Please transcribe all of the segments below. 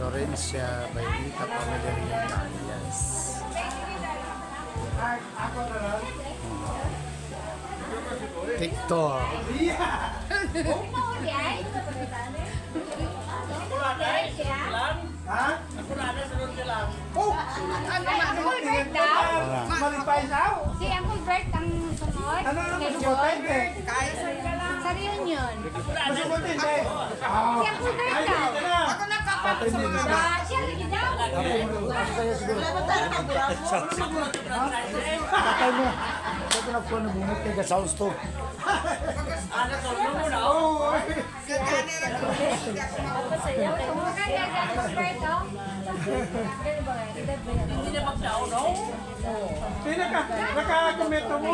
Florencia Bailita Family Reunion. Yes. TikTok. Ha? Ako na sunod ka lang. Oh! Ano Bert daw? Malipay daw. Si Uncle Bert ang sunod? Ano Kay masukotin John? eh? Sa reunion. Masukotin eh. Si Uncle Bert daw. Ako nakapatid sa mga ba? Siya rin daw. Patay mo. Ito na po nabunot kay Gasaus to. Oo. Maganda si Uncle Bert daw. Nakakomento mo.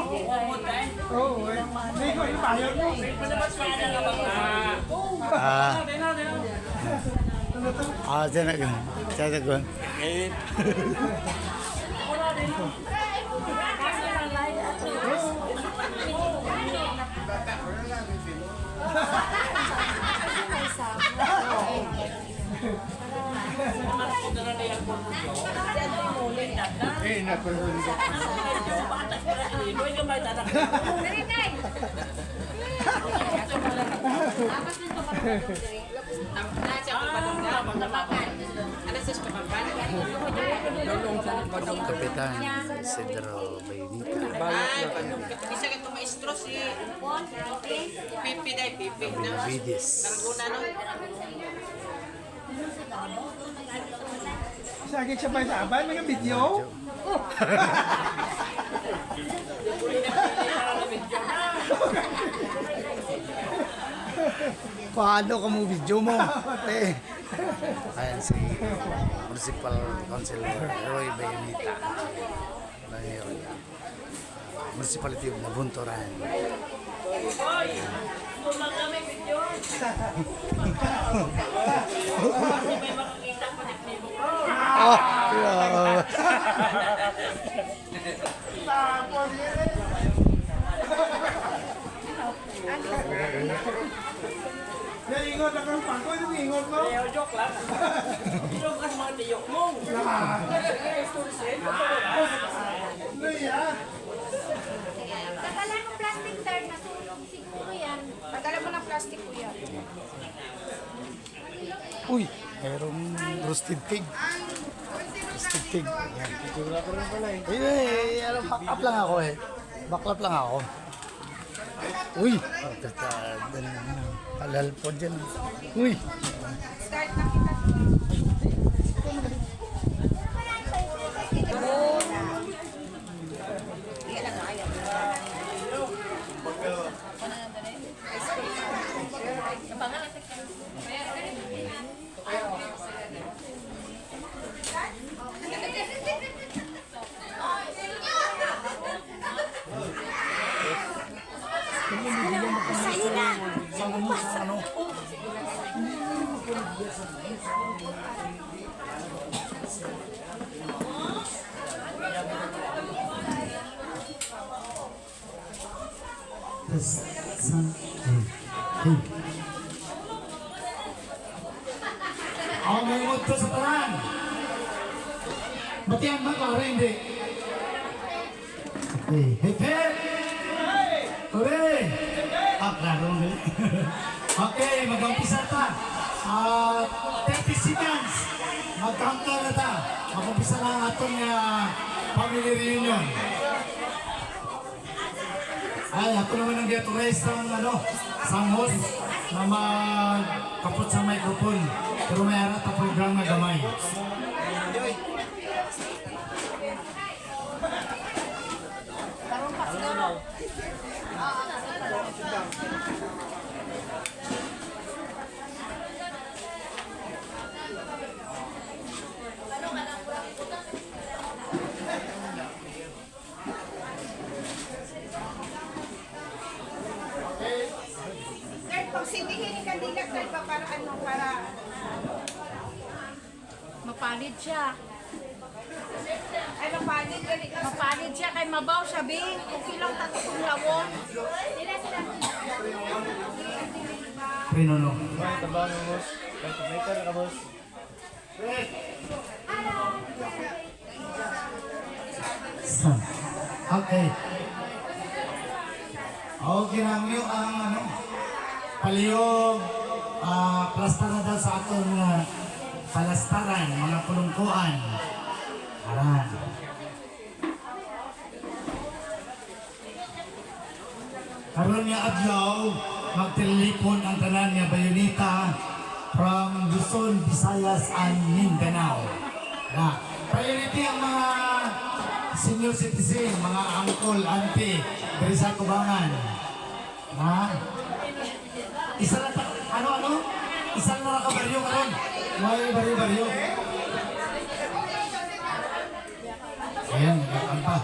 Oo. Hindi ko ipayon mo. Diyan na gano'n. Diyan na gano'n. Kapitan Isidro Bailita. Bisa ka ito maestro si Pipi day, Pipi. Vidis. Narguna no? Sagit siya pa sa abay, mga video. Paano ka mo video mo? Ayan si Municipal Councilor Roy Bayanita ng Municipality of Nabuntoran. Naingot ako ng pangko, yung ingot mo. Joke lang. Joke lang mga tiyok mo. Dadala mo plastic tag, natulong siguro yan. Dadala mo ng plastic ko yan. Uy, mayroong roasted pig. Roasted pig. Ayan. Alam, baklap lang ako eh. Baklap lang ako. Uy, halal po dyan. Uy. Start na kita. Ako may imod ko sa tanan. Batiyan ba ko? Hindi. Okay. Hip hip! Hooray! Klaro ulit. Okay, mag-umpisa ta. 30 seconds. Mag-countdown na ta. Mag-umpisa na ang atong family reunion. Ay, ako naman ang di-authorize ng sang host na magkapot sa microphone. Pero may arat ang programa gamay. Sir, pag sindihin ni Kandila, sir, para ano, para mapalit siya. Ay, mapalit. Mapalit siya kay mabaw siya, Bi. Okay lang tatong lawon. Pinuno. Okay. Okay lang yung ang paliyog, plaster na daw sa atong palastaran, mga pulungkuan. Aran. Karon nga adlaw, magtelefon ang tanan nga bayonita from Luzon, Visayas, and Mindanao. Na, priority ang mga senior citizen, mga uncle, auntie, dari sa Kubangan. Ha? Isa na ano? Isa na nakabaryo karon. May baryo-baryo. Ayan, ang pa.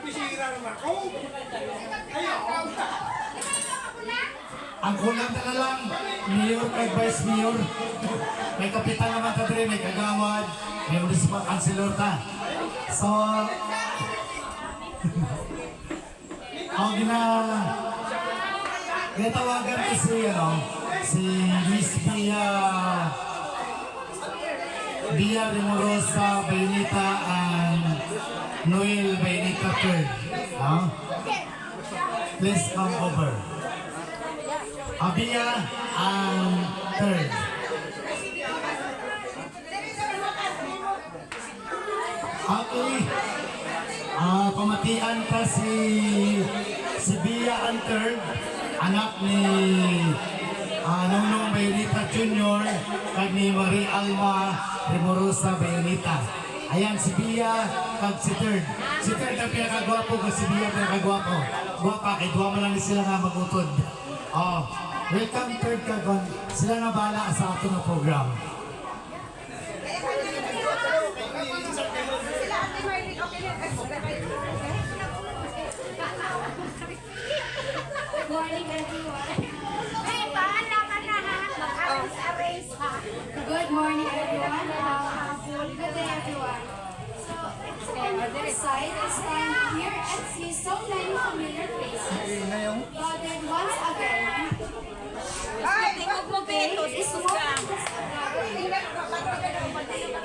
Bisira naman ako. Ayaw. Ang kulang na lang, mayor kay vice mayor. May kapitan naman ka rin, may kagawad, may municipal councilor ta. So, ang ginatawagan ko si Luis Villa Remorosa Baynita and Noel Baynita III. Please come over. Abia and third. Okay. Pamatian ka si Bia and third, anak ni Nonong Baynita Jr. kag ni Marie Alma Remorosa Baynita. Ayan si Bia kag si third. Si third ang pinakagwapo kag si Bia pinakagwapo. Gwapa kay duwa mo lang ni sila nga magutod. Oh, welcome third kagon. Sila na bala sa ato na program. Good morning, everyone. Hey, paala ka na ha. Mag-arrange ha. Good morning, everyone. Good day, everyone. So, it's a wonderful sight to stand here and see so many familiar faces. But then once again,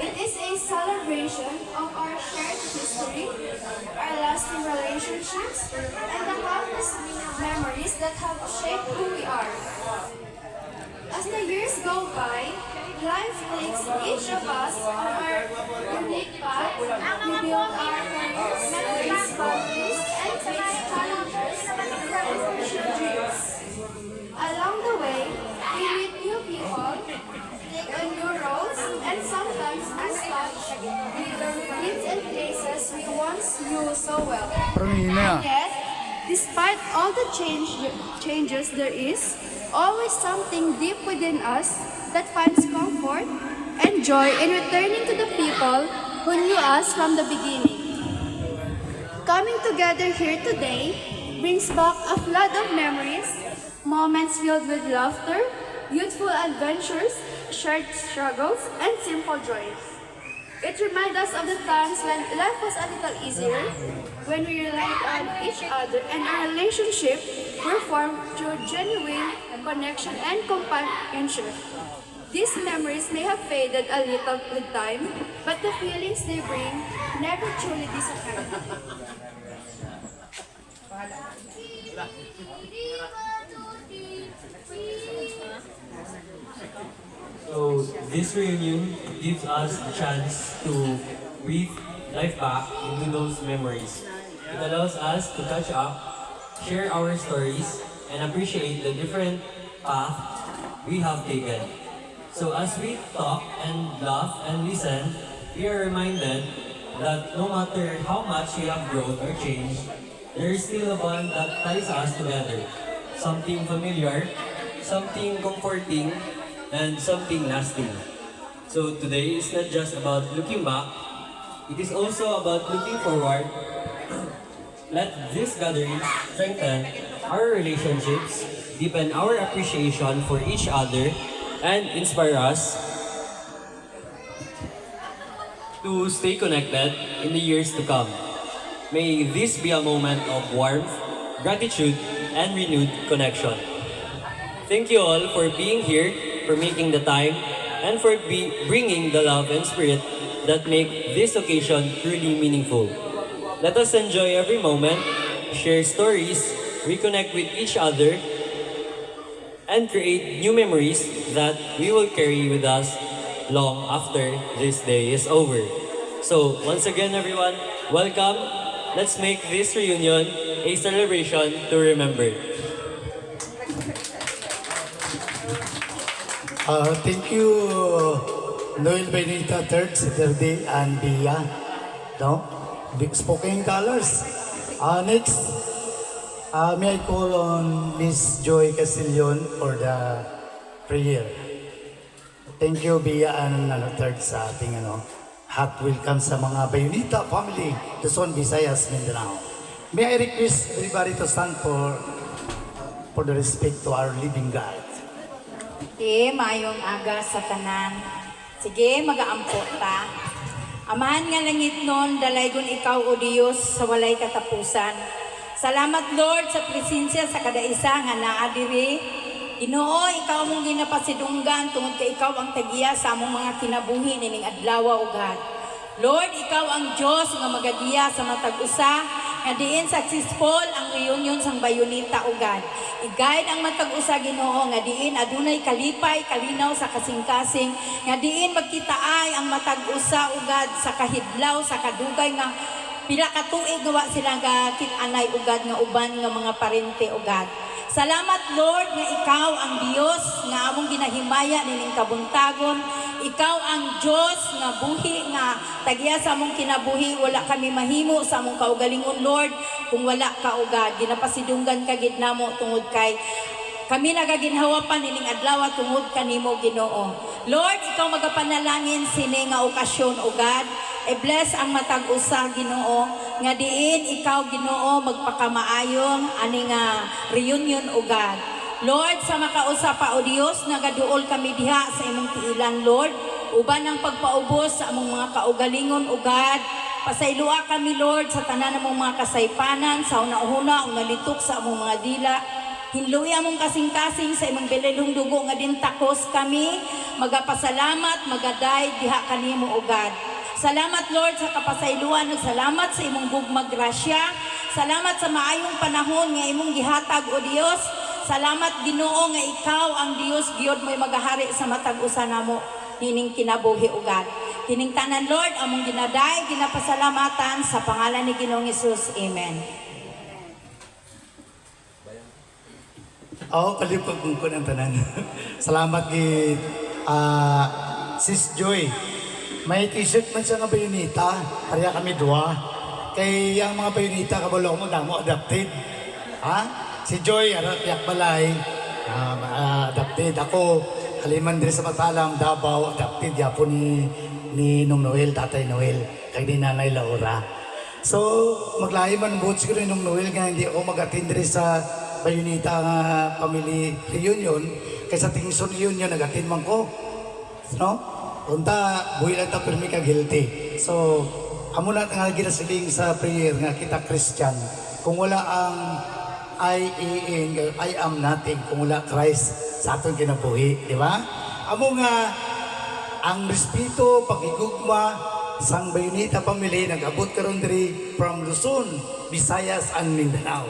it is a celebration of our shared history, our lasting relationships, and the countless memories that have shaped who we are. As the years go by, life takes each of us on our unique path. We build our careers, raise families, and face challenges and pursue dreams. Along the way, we meet new people, take on new roles, and sometimes lose touch with the routines and places we once knew so well. And yet, despite all the changes there is, always something deep within us that finds comfort and joy in returning to the people who knew us from the beginning. Coming together here today brings back a flood of memories, moments filled with laughter, youthful adventures, shared struggles, and simple joys. It reminds us of the times when life was a little easier, when we relied on each other and our relationship were formed through genuine connection and companionship. These memories may have faded a little with time, but the feelings they bring never truly disappear. So this reunion gives us the chance to breathe life back into those memories. It allows us to catch up, share our stories, and appreciate the different paths we have taken. So as we talk and laugh and listen, we are reminded that no matter how much we have grown or changed, there is still a bond that ties us together. Something familiar, something comforting, and something lasting. So today is not just about looking back, it is also about looking forward. Let this gathering strengthen our relationships, deepen our appreciation for each other, and inspire us to stay connected in the years to come. May this be a moment of warmth, gratitude, and renewed connection. Thank you all for being here, for making the time, and for bringing the love and spirit that make this occasion truly meaningful. Let us enjoy every moment, share stories, reconnect with each other, and create new memories that we will carry with us long after this day is over. So, once again everyone, welcome. Let's make this reunion a celebration to remember. Thank you, Noel Benita, third Saturday, and Bia. No? Big spoken colors. Next, may I call on Miss Joy Castillon for the prayer. Thank you, Bia, and third sa ating hot welcome sa mga Bayonita family, Luzon, Visayas, Mindanao. May I request everybody to stand for the respect to our living God. Mayong aga sa tanan. Sige, mag-aampo ta. Amahan nga langit nun, dalaygon ikaw o Diyos sa walay katapusan. Salamat Lord sa presensya sa kadaisa nga naadiri. Ginoo, ikaw mong ginapasidunggan tungod kay ikaw ang tagiya sa among mga kinabuhi nining adlaw ug God. Lord, ikaw ang Diyos nga magagiya sa matag usa nga diin successful ang reunion sang Bayonita ug God. I-guide ang matag usa Ginoo nga diin adunay kalipay, kalinaw sa kasing-kasing nga diin magkitaay ang matag usa ug God sa kahidlaw sa kadugay nga pila ka tuig nga wa sila gakit-anay ug God nga uban nga mga parente ug God. Salamat Lord nga ikaw ang Dios nga among ginahimaya nining kabuntagon. Ikaw ang Diyos nga buhi nga tagiya sa among kinabuhi. Wala kami mahimo sa among kaugalingon Lord kung wala ka o God. Ginapasidunggan ka gid namo tungod kay kami nagaginhawa pa nining adlaw tungod kanimo Ginoo. Lord, ikaw magapanalangin sini nga okasyon o God. I-bless ang matag usa Ginoo nga diin ikaw Ginoo magpakamaayong ani nga reunion o God. Lord, sa makausa pa o Dios nagaduol kami diha sa imong tiilan Lord. Uban ang pagpaubos sa among mga kaugalingon o God. Pasaylua kami Lord sa tanan namong mga kasaypanan sa una-una ug nalitok sa among mga dila. Hinluya mong kasing-kasing sa imong bililong dugo nga din takos kami. Magapasalamat, magaday diha kanimo o God. Salamat Lord sa kapasayloan ug salamat sa imong gugmag grasya. Salamat sa maayong panahon nga imong gihatag o Dios. Salamat Ginoo nga ikaw ang Dios gyud mo'y magahari sa matag usa namo hining kinabuhi o God. Hining tanan Lord among ginaday, ginapasalamatan sa pangalan ni Ginoong Hesus. Amen. Kalipag ko ng tanan. Salamat kay Sis Joy. May t-shirt man siya nga Bayonita, kaya kami dua. Kay ang mga Bayonita, kabalo mo, damo adapted. Si Joy, Tiyak Balay, adapted. Ako, Haliman din sa Matalam, Davao, adapted. Yapo ni Nung Noel, Tatay Noel, kay ni Nanay Laura. So, maglahi man buot siguro ni Nung Noel nga hindi ako mag-attend rin sa Bayonita nga family reunion. Kaysa Tingson reunion, nag-attend man ko. No? Unta, buhay lang ta pirmi ka guilty. So, amo na nga ginasiling sa prayer nga kita Christian. Kung wala ang I am nothing. Kung wala Christ sa atong kinabuhi. Di ba? Amo nga, ang respeto, pagigugma, sang Bayonita family, nag-abot karon diri from Luzon, Visayas, and Mindanao.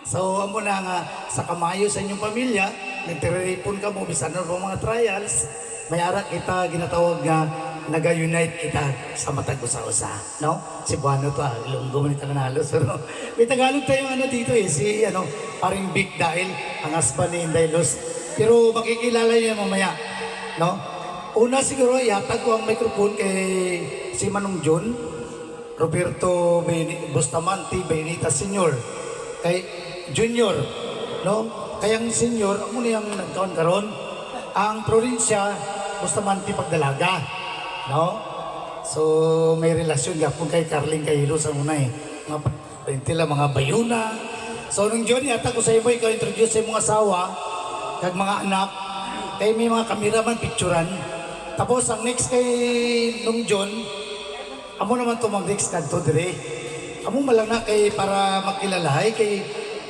So, amo na nga, sa kamayo sa inyong pamilya, nagtiripon ka mo, bisan na mga trials, may ara kita ginatawag nga naga-unite kita sa matag usa-usa, no? Si Buano to, Ilonggo man ito nanalo. So, no? May Tagalog tayong dito si paring Big dahil ang husband ni Inday Luz. Pero makikilala niyo mamaya, no? Una siguro, ihatag ko ang microphone kay si Manong John, Roberto Bustamante, Bayonita Senior, kay Junior, no? Kayang Senior, ako niyang nagkaon karon ang probinsya, Bustamante Pagdalaga, no? So, may relasyon gapon kay Carling Kayilo sa muna mga mga Bayuna. So, nung John, yata ko sa iyo, ikaw introduce sa mga asawa, kag mga anak, kay may mga kameraman, picturean. Tapos, ang next kay nung John, amo naman ito mag-next kanto dire. amo malang na kay para makilalahay kay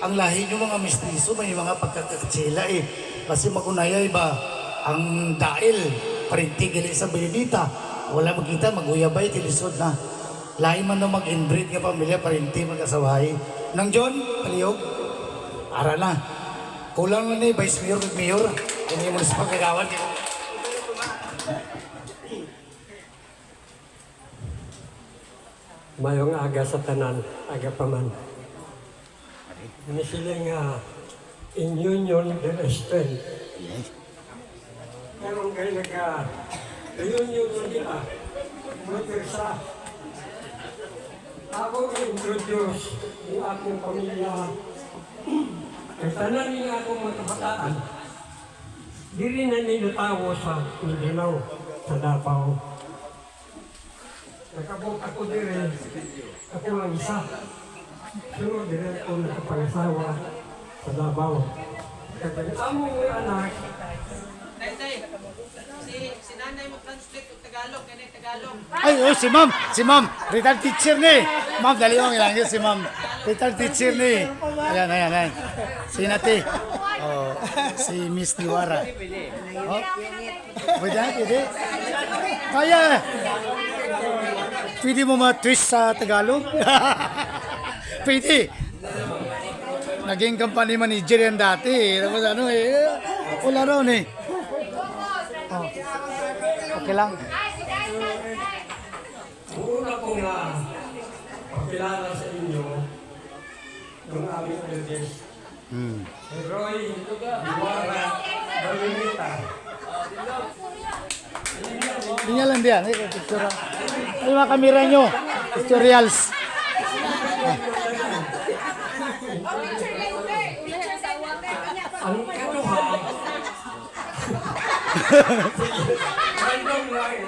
ang lahi nyo mga mistiso may mga pagkakatsila eh. Kasi magunayay ba ang dail parinti gali sa Bayonita. Wala magkita maguyabay tilisod na. Lahi man na mag-inbreed nga pamilya parinti magkasaway. Nang John, palihog. Para na. Kulang na ni Vice Mayor with Mayor. Kung yung municipal kagawan. Mayong aga sa tanan, aga pa man. Ini sila nga in union de la strength. Pero kayo nagka-reunion nila, magpirsa. Ako introduce yung akong pamilya. Kaya tanan niya akong mga kabataan. Di rin na ninatawo sa Mindanao, sa Davao. Nakabot ako dire, ako lang isa. Sunod dire ako nakapangasawa sa Davao. Kaya among mga anak, Tay, si nanay mo translate ng Tagalog, yan ay Tagalog. Ay, oh, si ma'am, retired teacher ni. Ma'am, dali mo ilang yun, si ma'am. Retired teacher ni. Ayan. Si Nati. Oh, si Miss Diwara. Oh, pwede. Kaya. Pwede mo ma-twist sa Tagalog? Pwede. Naging company manager yan dati. Tapos ano wala raw eh. Oh. Okay lang. una ko nga pakilala sa inyo ng aming elders. Si Roy Iwara Balinita. Linya lang diyan. Picture. Ay, mga kamera nyo. Pictorials. Ang kaduha,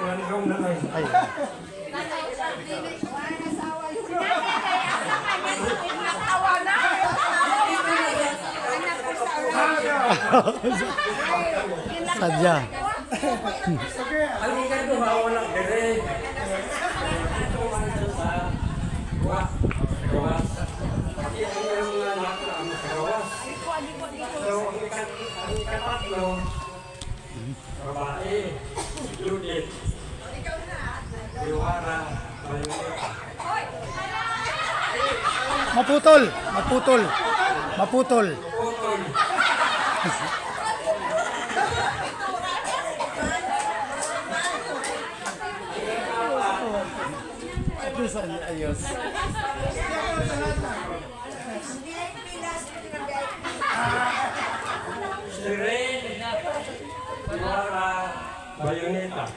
random na lang. Ay. Sadya. Ang kaduha, walang direct. Ito man siya sa gawas. Pati ang mga anak na ang sa gawas. So, ang ikatatlo, babae, Judith, Iwara, Balinita. Maputol. Putol. Ayos. Siren, Iwara, Bayoneta.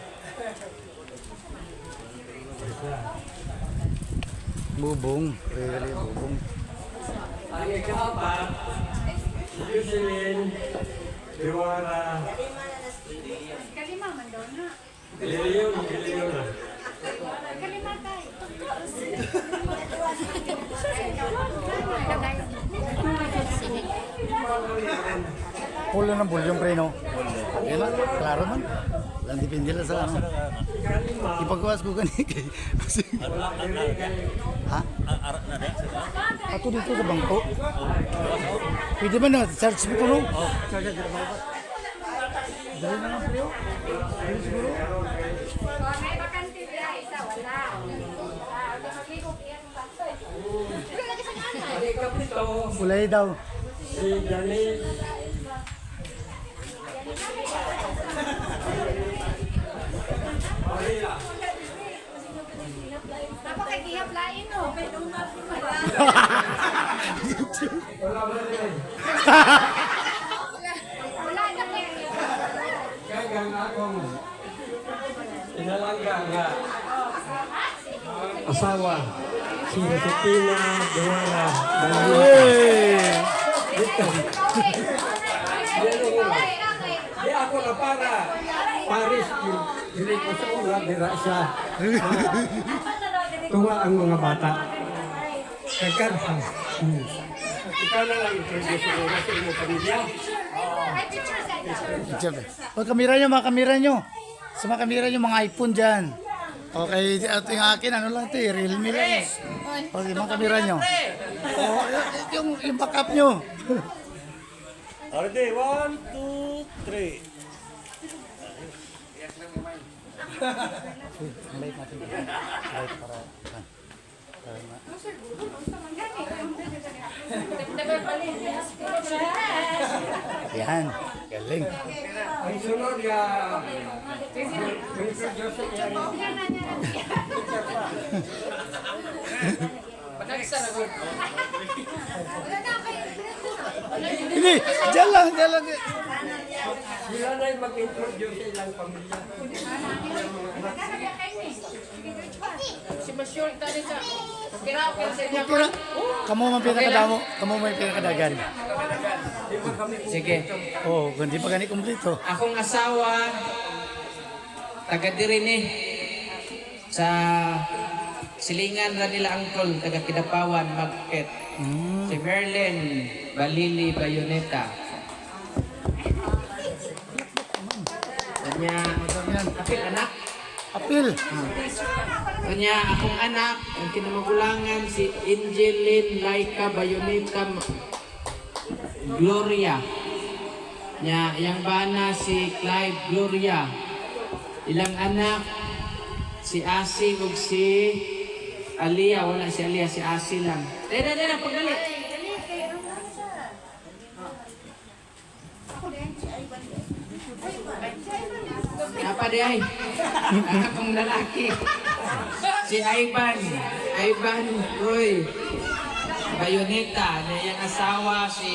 Bubong. Really bubong. Ang ikaapat, Jocelyn, Iwara, Leon na. Pulo ng bulyong pre, no? Yan na, klaro man. Lang dipindi lang sa ano. Ipagkawas ko ganit. Ha? Ato dito sa bangko. Pwede ba na? Charge mo ko, no? Charge dito ba? Dali na nga pre, oh. Dali siguro. Ang ikapito, Ulay daw. si Janice, Marila. Wala ba rin? Kaya nga akong inalangga nga asawa si Josefina Duwala Balinita. Hey! Di ako na para Paris, dili ko sa una, dira siya. Tuwa ang mga bata. Kagkan, ikaw na lang introduce mo na sa iyong pamilya. Pag kamera nyo. Sa mga kamera nyo, mga iPhone dyan. Okay, at yung akin, ano lang ito, Realme lang. O, yung kamera nyo. O, yung backup nyo. Ready, 1, 2, 3. Ang light natin. Light para... Yan. Galing. Ay, sunod ya. Mr. Joseph yan. Panagsa na ko. Hindi. Diyan lang. Sila na yung mag-introduce sa ilang pamilya. Si Masyol, tali ka. Kira sa inyo. Pero, kamu man pinakadamo. Kamu man pinakadagan. Sige. Oo, kundi pa gani kumpleto. Akong asawa, taga diri ni sa Silingan ra nila angkol, taga Kidapawan, Market. Si Merlin Balili Bayoneta. Kanya, apil anak. Apil. Kanya, akong anak, ang kinamagulangan si Angeline Laika Bayoneta Gloria. Nya, yang bana si Clive Gloria. Ilang anak, si Asi ug si Alia, wala si Alia, si Asi lang. Dada, pagdali. Apa di ay? Akong lalaki. Si Ivan Roy Bayoneta, na yung asawa si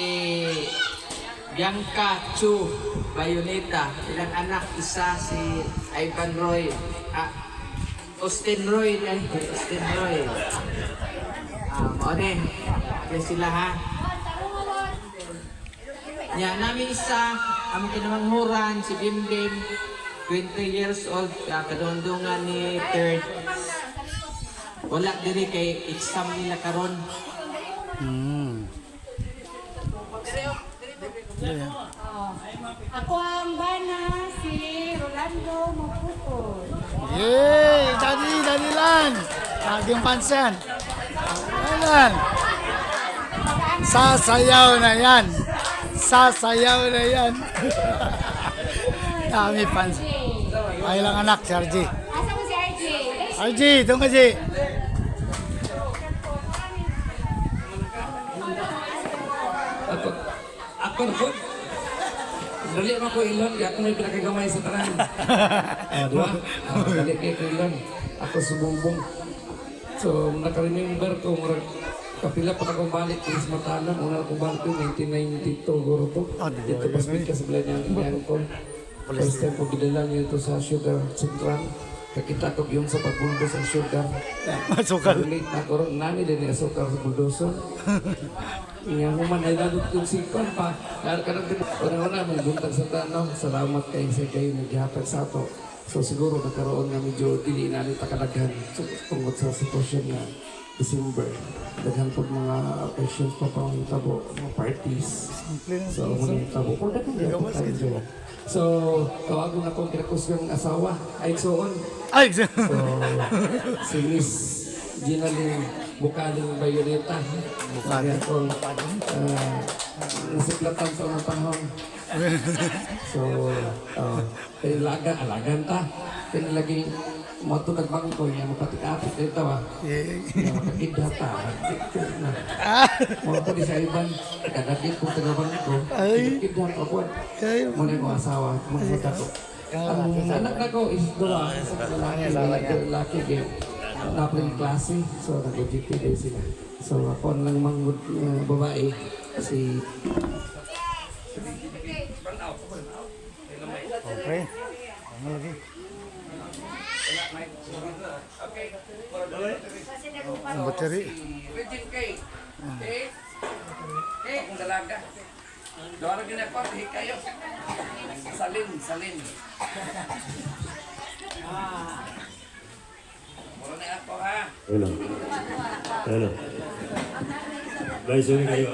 Bianca Chu Bayoneta. Ilang anak, isa si Ivan Roy. Austin Roy. Maone. Kaya sila ha. Yan, namin isa, ang kinamanghuran, si Bimdim, 20 years old, kadondongan ni third. Wala diri kay exam nila karon. Ako ang bana si Rolando Mapukol. Yay! Dalilan! Laging pansan. Ayan. Sasayaw na yan. Dami fans. Ay lang anak, si RJ. Asa mo si RJ? RJ, doon ka, G. Ako na po. Dali ako ilon, ako na yung pinakagamay sa tanan. Diba? Dali kayo ko ilon. Ako subumbong. So, naka-remember ko, kapila pa akong balik sa Matalan. Una akong balik ko, 1992, guro to. Dito pa speed ka sa bilan niya ko. First time ko gidala niyo ito sa Sugar Central. Kakita ko yung sa pagbuldo sa Sugar. Masukal. Late na ko rin, nani din yung sukar sa buldoso. Nga human ay lalot yung sikon pa. Kaya ka nang una-una, may buntag sa tanaw. Salamat kayo sa kayo naghihatag sa ato. So siguro nagkaroon nga medyo dili na nita kalaghan. So tungkol sa sitwasyon na December. Daghan po mga occasions pa pang tabo, mga parties. So muna tabo. Kung daghan din ako tayo. So tawagon ako kinakus yung asawa. Ay soon. Ay, So, si Miss Ginaling Bukaling Bayoneta. Bukaling ko. Nasiklatan sa unang panahon. So, alagan ta. Pinilaging moto nagbangko niya, mapatikapit dito ba? Makakidha ta. Mga po di sa iban, kadakit kong tagabangko. Kidha ko po. Muna kong asawa, mga ko. Ang anak na ko is dua, lalaki din. Napling klase, so nag-GP din sila. So ako lang manggod babae, si... okay. Ano lagi? Ang bateri. Virgin K. Kung dalaga. Doon rin ako, kayo. Salin. Mula na ako ha. Hello. Guys, yun kayo.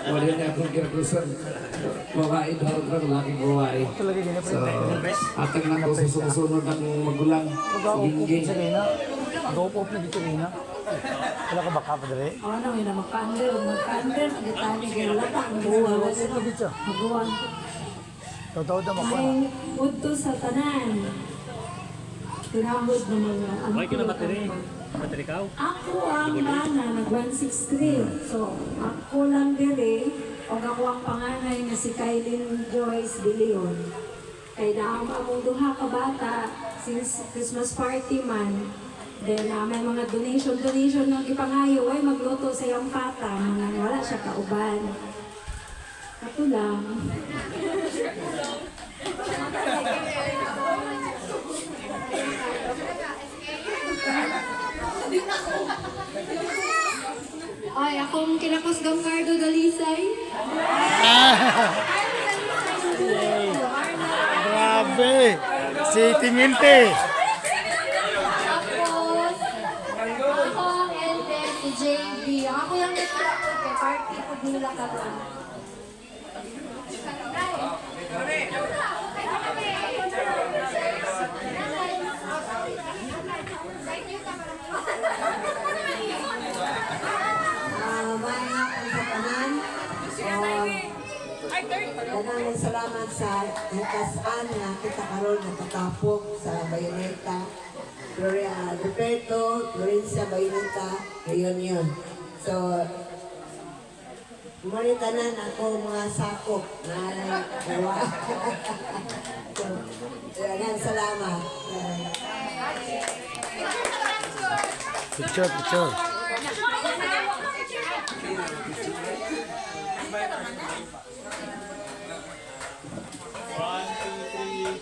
Wala na akong kirakusan. Babae, darot lang, laking babae. So, atag na ko sa susunod ng magulang. Gingging. Go-pop na dito rin, ha? Wala ka baka pa dali? Ano yun na magkander, magitali kaya wala pa ang buwa. Ito, bitso. Magawan. Totoo na mo. Ay, udto sa tanan. Tinahod ng mga Why ka na battery? Battery ka? Ako ang mana, nag-163. So, ako lang dire, o ako ang panganay nga si Kylene Joyce De Leon. Kaya naam among duha ka bata, since Christmas party man, then may mga donation ng ipangayo, ay magluto sa iyang pata, mga wala siya kauban. Ako lang. Ay, akong kinakos Gamcardo Dalisay. Grabe! Si Tinginte! Tapos, ako ang eldest, si JB. Ako yung nagkakot kay party ko dula ka ba. Maraming salamat sa nakasan na kita karon natatapok sa Bayoneta, Dupeto, Florencia, Bayoneta, Reunion. So, maritanan ako mga sakop na gawa. So, yan, salamat. Picture. Ayun.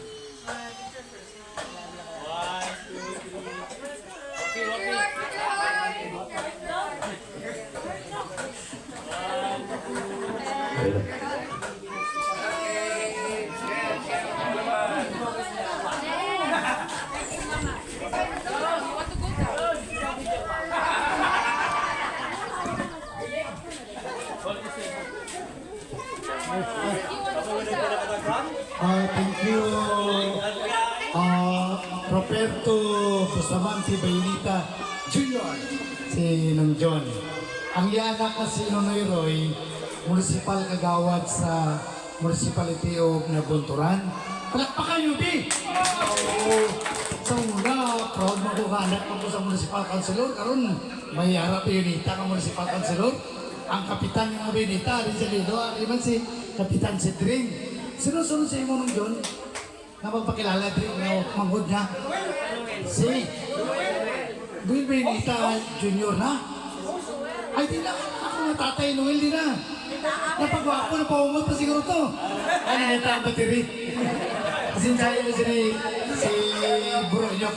Thank you, Roberto Bustamante Bayonita Jr. Si Nung John. Ang ianak na si Nonoy Roy, municipal kagawad sa Municipality of Nabunturan. Palakpakan nyo, di! Sa una, proud mo ko anak ko sa Municipal Councilor. Karon may harap Bayonita ng Municipal Councilor. Ang kapitan ng Bayonita, rin sa Lido, man si Kapitan Sidring. Sinusunod sa imo nung John na magpakilala din na manghod niya. Si Duin Bayonita Junior na. Ay, di na. Ako na tatay Noel, di na. Napagwa ako, napahumot pa siguro to. Ay, nakita ang battery. Kasi sa'yo si Bro Nyok,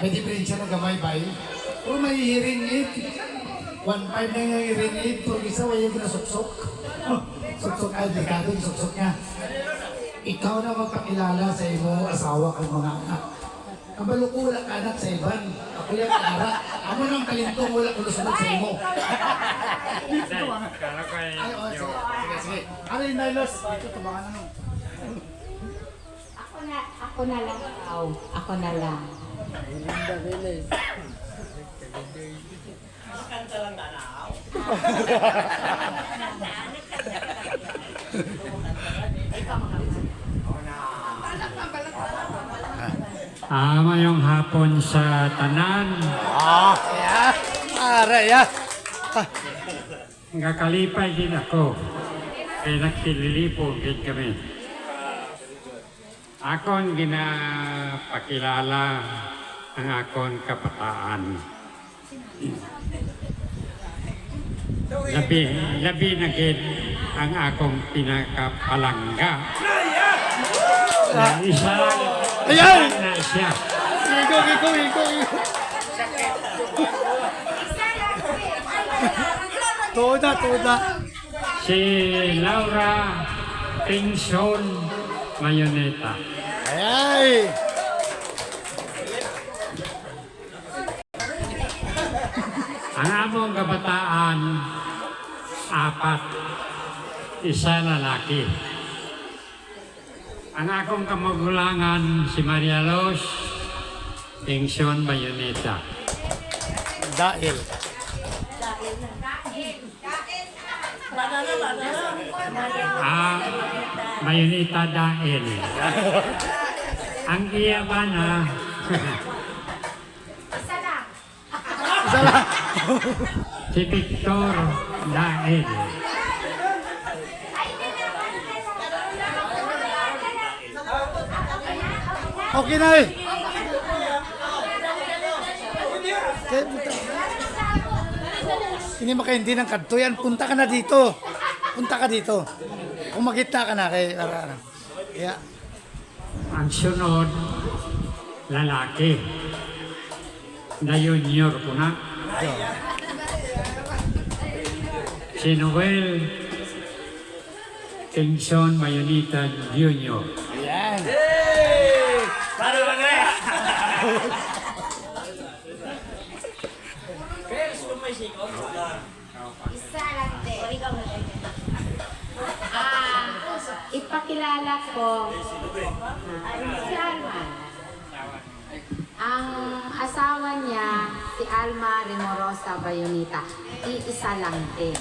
may diferensya na gamay ba yun? Pero may hearing aid. 1.5 na yung hearing aid, pero isa way yung kinasuksok. Suksok ay dekadong suksok niya. Ikaw na magpakilala sa imo asawa kang mga anak. Kabalo ko wala ka anak sa iban. Ako yung kara. Amo nang kalintong wala ko lusunod sa imo. Sige. Ano yung Nylos? Dito, tumakan na nung. Ako na lang. Ako na lang. Mayong hapon sa tanan. Aray, Kakalipay din ako. Kaya nagtililipo din kami. Akon ginapakilala ang akon kabataan. Labi na gid ang akong pinakapalangga. Isa Ayan! na siya. Iko. Toda. Si Laura Pinson Mayoneta. Ay! Ang among kabataan, 4, isa lalaki. Ang akong kamagulangan, si Maria Los Pinson Mayoneta. Dahil. Bayonita dahil. Ang iya ba na Isa lang. si Victor dahil. Okay na eh. Kaya puta. Hindi makaindi ng kadto yan. Punta ka na dito. Punta ka dito. Kung magitna ka na kay Arara. Kaya, Ang sunod, lalaki. Na junior ko na. Si Noel Kingston Bayonita Jr. ayan. Ipakilala ko si Alma. Ang asawa niya, si Alma Remorosa Bayonita. Iisa lang din.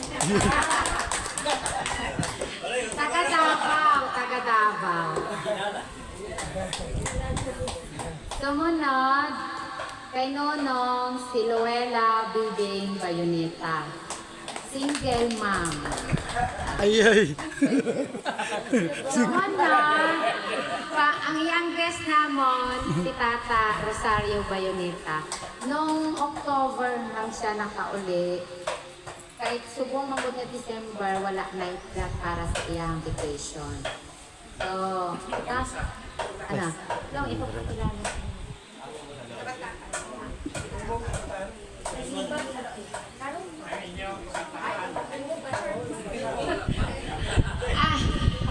Taga Davao, taga Davao. Sumunod, kay Nonong si Luella Biding Bayonita. Single mom. Ay, ay. Sumunod, ang youngest namon, si Tata Rosario Bayonita. Noong October lang siya nakauli. Kahit subong magod na December, wala na ita para sa iyang vacation. So, ano, lang ipapakilala sa inyo.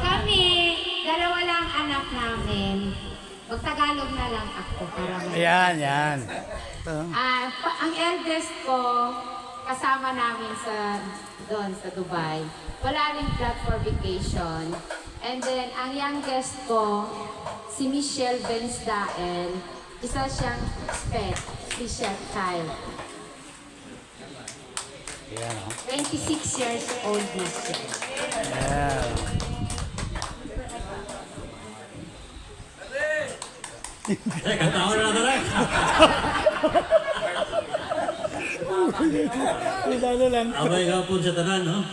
Kami, dalawa lang anak namin. Magtagalog na lang ako para Ayan, yan. ang eldest ko, kasama namin doon sa Dubai. Wala rin flat for vacation. And then, ang youngest ko, si Michelle Bensdael, isa siyang special child. Ayan, oh. 26 years old na siya. Ayan. Katawa na natin. Lalo lang. Abay ka po sa tanan, no?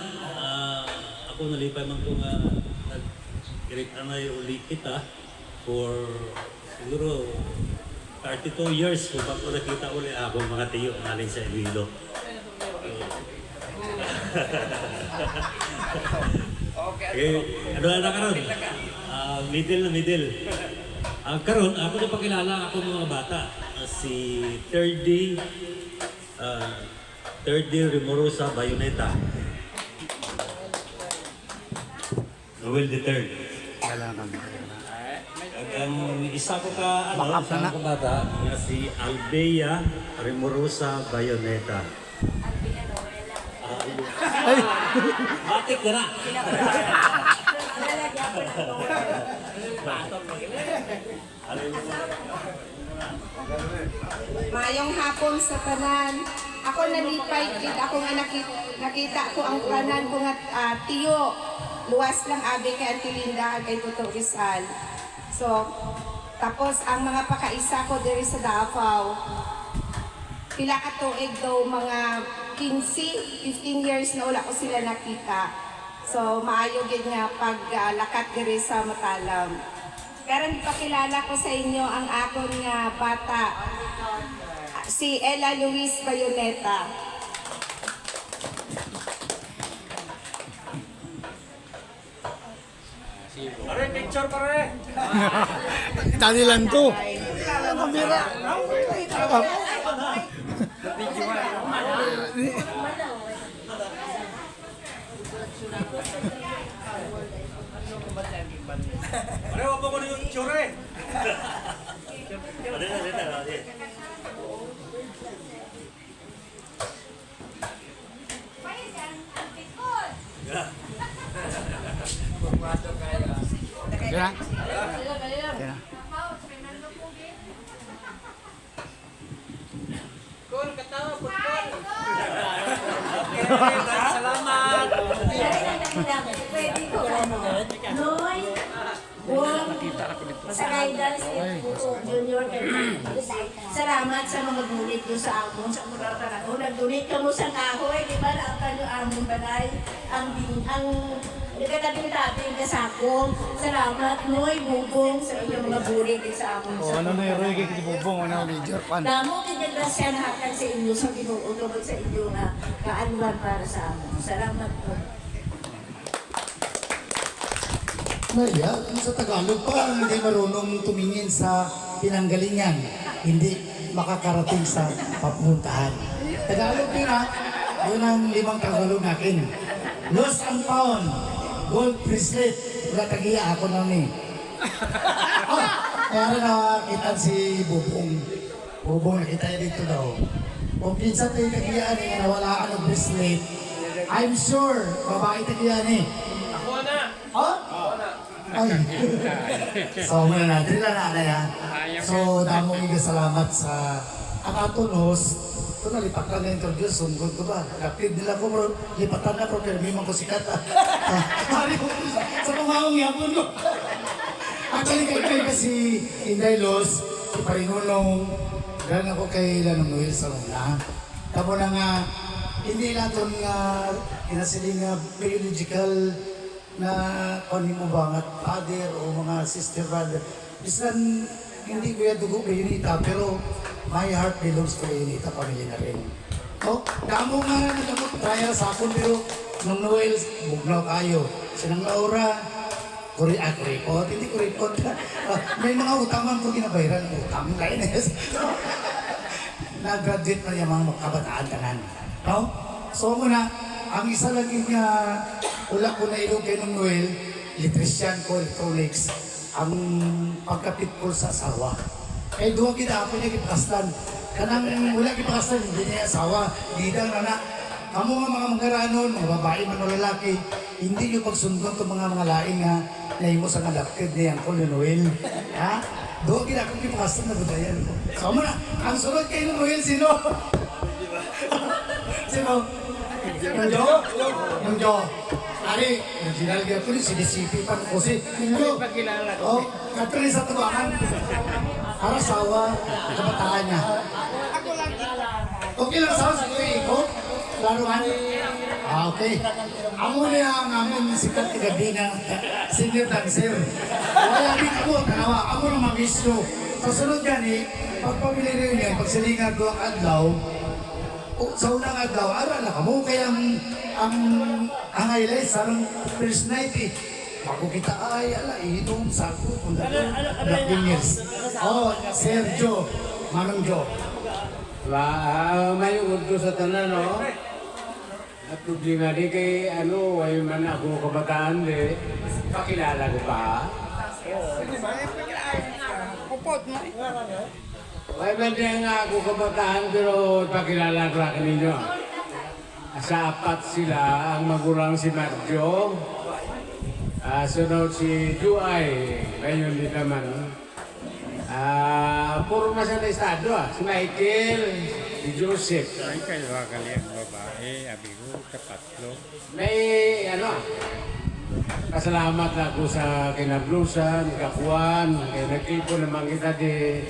Ako nalipay man kung nag-direct na uli kita for siguro 32 years kung bago nakita uli ako mga tiyo naling sa Iloilo. Okay, ano na karon? Middle na middle. Karon ako na pakilala ako mga bata. Si third day Remorosa Bayoneta. Noel the third. Wala kami. Ang isa ko ka isa ko bata nga si Albea Remorosa Bayoneta. Matik na na. Mayong hapon sa tanan. Ako nalipay gid ako nga nakita ko ang tanan ko nga tiyo. Luwas lang abi kay Auntie Linda kay Tuto Rizal. So tapos ang mga pakaisa ko diri sa Davao. Pila ka tuig daw mga 15 years na wala ko sila nakita. So maayo gid nga paglakat diri sa Matalam. Pero ipakilala ko sa inyo ang akon nga bata, si Ella Luis Bayoneta. Pare, picture pare! Tali lang to. Kamera. Pare, wag mo yung picture eh! Kaya. Kaya. Salamat! Pwede ko ano. Noy, Wong, sa guidance ni Puto Junior. Salamat sa mga bulit nyo sa amon, sa mga panahon. Nag-donate ka mo sa kahoy, di ba? Naaptan nyo amon balay. Ang nagkatating-tating ka sa ako. Salamat, Noy, Bubong, sa inyong mga bulit sa amon. O ano na yung Roy, kay Bubong, ano, Major Pan. Damo kinagrasya na hatag sa inyo sa Ginoo tungkol sa inyo na kaanuan para sa amon. Salamat po. Naya, sa Tagalog pa, hindi marunong tumingin sa pinanggalingan, hindi makakarating sa papuntahan. Tagalog yun ha, yun ang 5 Tagalog natin. Lost and found, gold bracelet, wala tagiya ako na ni. Kaya na nakita si Bubong. Bubong nakita niya dito daw. Kung pinsan tayo tagiya ni, nawalaan ng bracelet, I'm sure, babae tagiya ni. Ako na! Oh? Ay. So, muna na, dila na yan. So, damo nga salamat sa akatunos. Ito na, lipat ka na introduce, sunggod ko ba? Kapit nila ko, bro. Lipatan na, bro, pero may man ko sikat. Sorry ko, sa pumahong yapon ko. Actually, kay kasi Inday Los, si Parinulong, dahil ako kay Lanong Noel sa una. Tamo na nga, hindi natin nga kinasiling nga biological na kunin mo ba nga father o mga sister brother. Bisan hindi ko yung dugo kay Unita, pero my heart belongs to Unita, pamilya na rin. O, damo nga na nagamot trial sa akin, pero nung Noel, bugnaw kayo. Sinang Laura, kuripot, hindi kuripot. May mga utaman ko ginabayran, utang lainess. Na-graduate na yung mga kabataan tanan. No? So muna, ang isa lang yung wala ko na ilog kay nung Noel, electrician ko, electronics, ang pagkapit ko sa asawa. Eh, doon kita ako niya kipakaslan. Kanang wala kipakaslan, hindi niya asawa, didang na. Kamu nga mga magaranon, mga babae, mga lalaki, hindi nyo pagsundon itong mga laing nga na mo sa nalapkid niya ang ni Noel. Ha? Doon kita ako kipakaslan na budayan ko. So muna, ang sunod kay nung Noel, sino? Sino? Yung Jo? Yung Jo. Ari, nagsinalagyan ko rin, sinisipi pa ko si Yung Jo. Katrin sa tubangan. Arasawa, kabataan niya. Okay lang sa ko? Klaro man? Okay. Amo niya ang aming sikat ni gabi na senior dancer. Wala din ako, tanawa. Amo na mamisto. Sa sunod yan pagpamili rin yan, pagsilingag ko ang adlaw, sa unang adlaw, aral na kamo. Kaya ang highlight sa first night bago kita ay inom sa ako. Punta ko, Black Years. Oh, Sergio, Manong Jo. May udo sa tanan, no? At problema di kay ay man ako kabataan di. Pakilala ko pa. Ay man di nga ako kabataan pero pakilala ko lang ninyo. Sa 4 sila, ang magulang si Marjo. Sunod si Juay, ngayon di naman. Puro na sa estado si Michael, si Joseph. Ay kayo kali ang babae, abi ko kapatlo. May pasalamat na ako sa kinablusan, kakuan, kaya nagkipo naman kita di.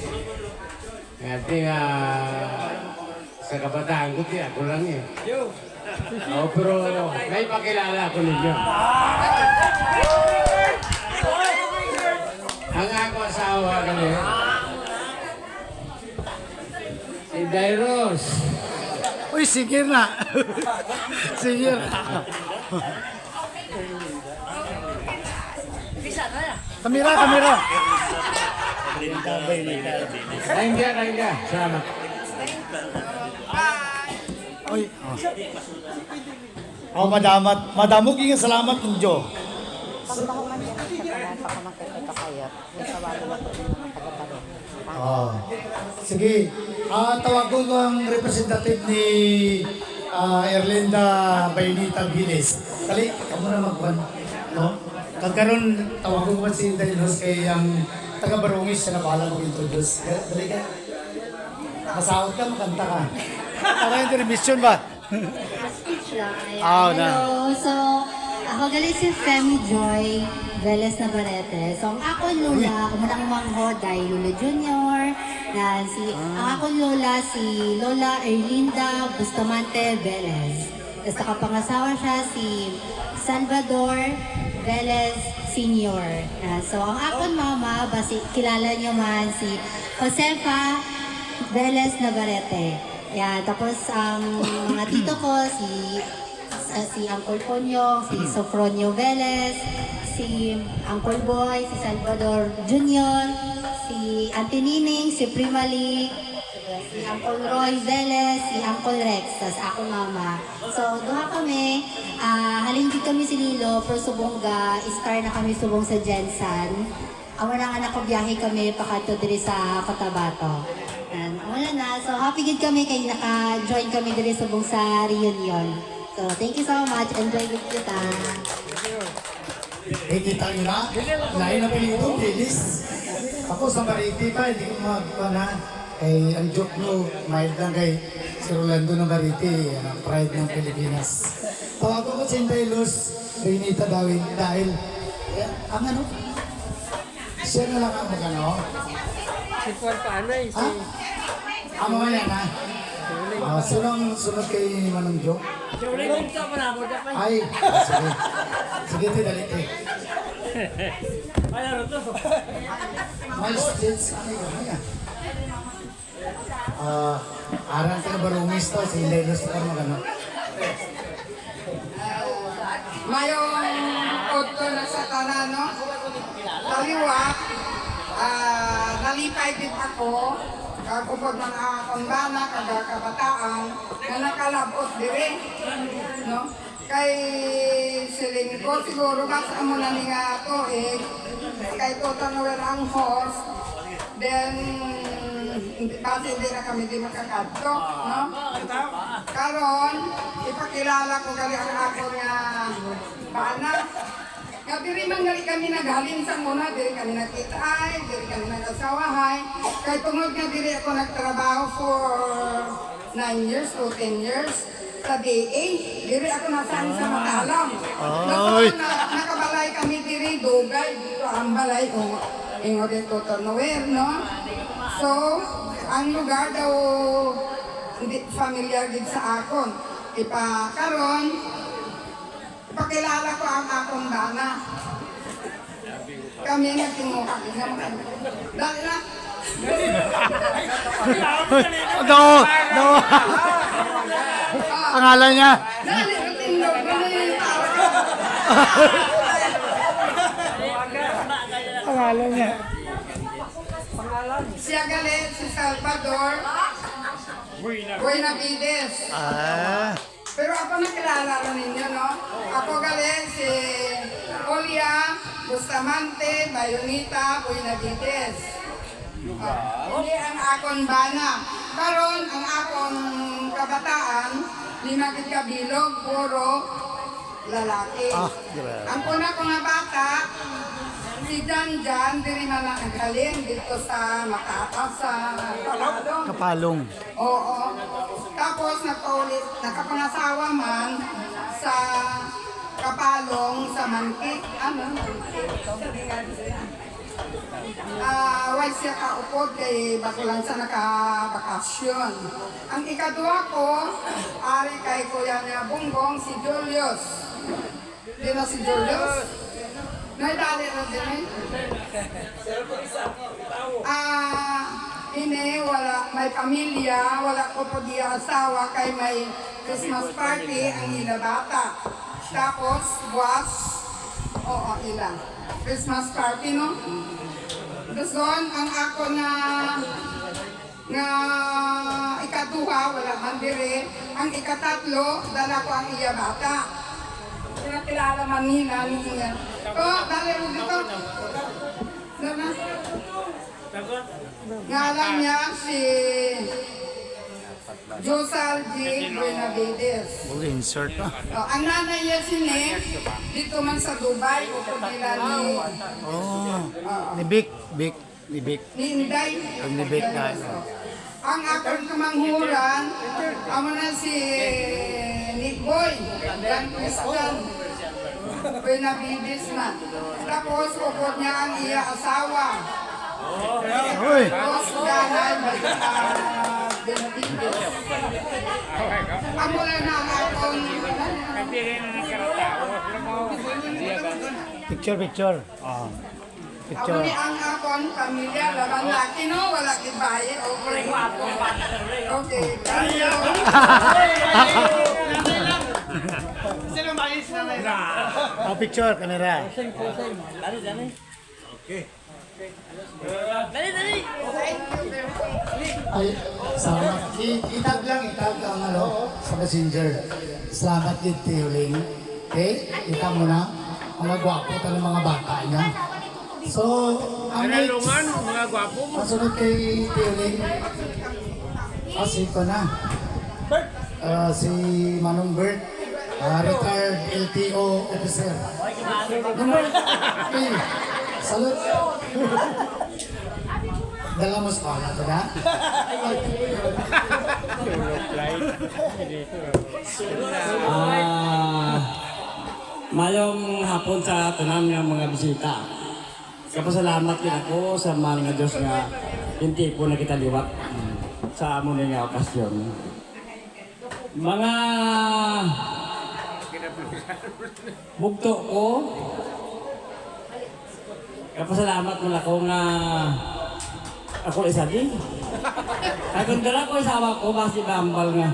Kaya sa kabataan ko, ako lang eh. Pero may pakilala ko ninyo. Ang ako asawa kami, si Dairos. Uy, sige na. Sige na. Kamera, kamera. Rangga. Salamat. Uy. Oh, madamog yung salamat ng Jo. Oh. Sige. Tawag ko ang representative ni Erlinda Baynita Giles. Kali, kamu na magwan. No? Kagkaroon, tawag ko man si Dailos kay ang taga-Barungis siya na bahala mag-introduce. Dali ka. Masahod ka, makanta ka. Para intermission ba? Speech lang. Oh, na. Hello. So, Ako galing si Femi Joy Velez Navarrete. So, ang akong lula, kumunang manghoday, Lula Junior, ang akong lola, si Lola Erlinda Bustamante Velez. Tapos nakapangasawa siya si Salvador Velez Senior. So, ang akong mama, kilala niyo man si Josefa Velez Navarrete. Yan, tapos ang mga tito ko, si Uncle Ponyo, si Sofronio Velez, si Uncle Boy, si Salvador Junior, si Auntie Nining, si Primali, si Uncle Roy Velez, si Uncle Rex, tas ako mama. So, duha kami, halindi kami si Lilo, pero subongga, star na kami subong sa Jensan. Ang mga anak ko biyahe kami, pakato diri sa Cotabato. Wala na, so happy gid kami kay naka-join kami diri subong sa reunion. So, thank you so much. Enjoy with kita. Kita nyo na? Lain na pinito, bilis. Ako sa Mariti pa, hindi ko magpa na. Eh, ang joke nyo, mild lang kay si Rolando ng Mariti, pride ng Pilipinas. Tawago ko si Indelos, Renita Dawin, dahil, ang ano? Siya na lang ang magano. Si Juan Panay, si... Ang mga yan, ha? Sunod kay Manong Joke? Ay, sige. Sige, dalit eh. Miles Jets, ano yun? Arang ka na barumis to, si Lelos ka magano. Mayong otto na sa tanan, no? Taliwa, nalipay din ako. Kapag mga konbana, kabataan, na nakalabot dire, no? Kay siling ko, siguro basta mo na nga to kay Totanawel ang host, then base hindi na kami di makakadto, no? Karon, ipakilala ko gali ang ako nga bana. Nga diri man gali kami naghalin sa muna, diri kami nagkitay, diri kami nag-asawahay. Kay tungod nga diri ako nagtrabaho for 9 years to 10 years sa DA. Diri ako nasaan sa Matalam. Nakabalay kami diri, Dugay, dito ang balay, ingo dito Tornower, no? So, ang lugar daw hindi familiar din sa akon. Karon, pakilala ko ang akong bana. Kami nagtinguha. Dali na. No. Pangalan niya. Dali, tindog ko na yung Pangalan niya. siya galit si Salvador Buenavides. Pero ako nakilala rin ninyo, no? Ako galing si Olia Bustamante Bayonita Buenavides. Hindi ang akong bana. Karon ang akong kabataan, 5 gid ka bilog, puro lalaki. Ang una ko nga bata, si Jan, diri man lang naghalin dito sa Makata, sa Kapalong. Oo. Tapos nakapangasawa man sa Kapalong, sa Mankik. Ano? Why siya kaupod kay Bakulan sa nakabakasyon. Ang ikadua ko, ari kay Kuya niya Bunggong, si Julius. Di na si Julius? Naidali na din wala, may pamilya, wala ko po di asawa, kay may Christmas party ang ila bata. Tapos, buwas, ilang. Christmas party, no? Tapos doon, ang ako na ikaduha, wala man dire. Ang ikatatlo, dala ko ang iya bata. Pinakilala man nila niya. Dali mo dito. Dala. Ngalan niya si Josal G. Buenavides. Insert na. Ang nanay niya si Nick, dito man sa Dubai, upo nila ni... Ni Vic. Ni Inday. Ni Vic na. Ang akong kamanghuran, amo na si Nick Boy, Dan Crystal. Pinabibis na. Tapos upod niya ang iya asawa. Uy! Tapos ganay Benavides. Amo lang na ang akong Picture. Oh. Ako Picture. ni ang akong pamilya, lalang laki no, wala kibaye, okay. Okay, kaya. Oh, picture, camera. Ay, salamat. Itag lang ang ano, sa messenger. Salamat din, Tioling. Okay? Kita mo na. Mga gwapo ta ng mga bata niya. So, ang next, mga gwapo mo. masunod kay Tioling. Si ko na. Si Manong Bert. Retired LTO officer. Number 3. Salute. Dala mo sa kala ito na? Mayong hapon sa tanan ng mga bisita. Kapasalamat din ako sa mga Diyos nga hindi po na kita liwat sa amon nga okasyon. Mga bugto ko, kapasalamat mo ako nga ako isa din. Kagundala ko isawa ko, basi bambal nga.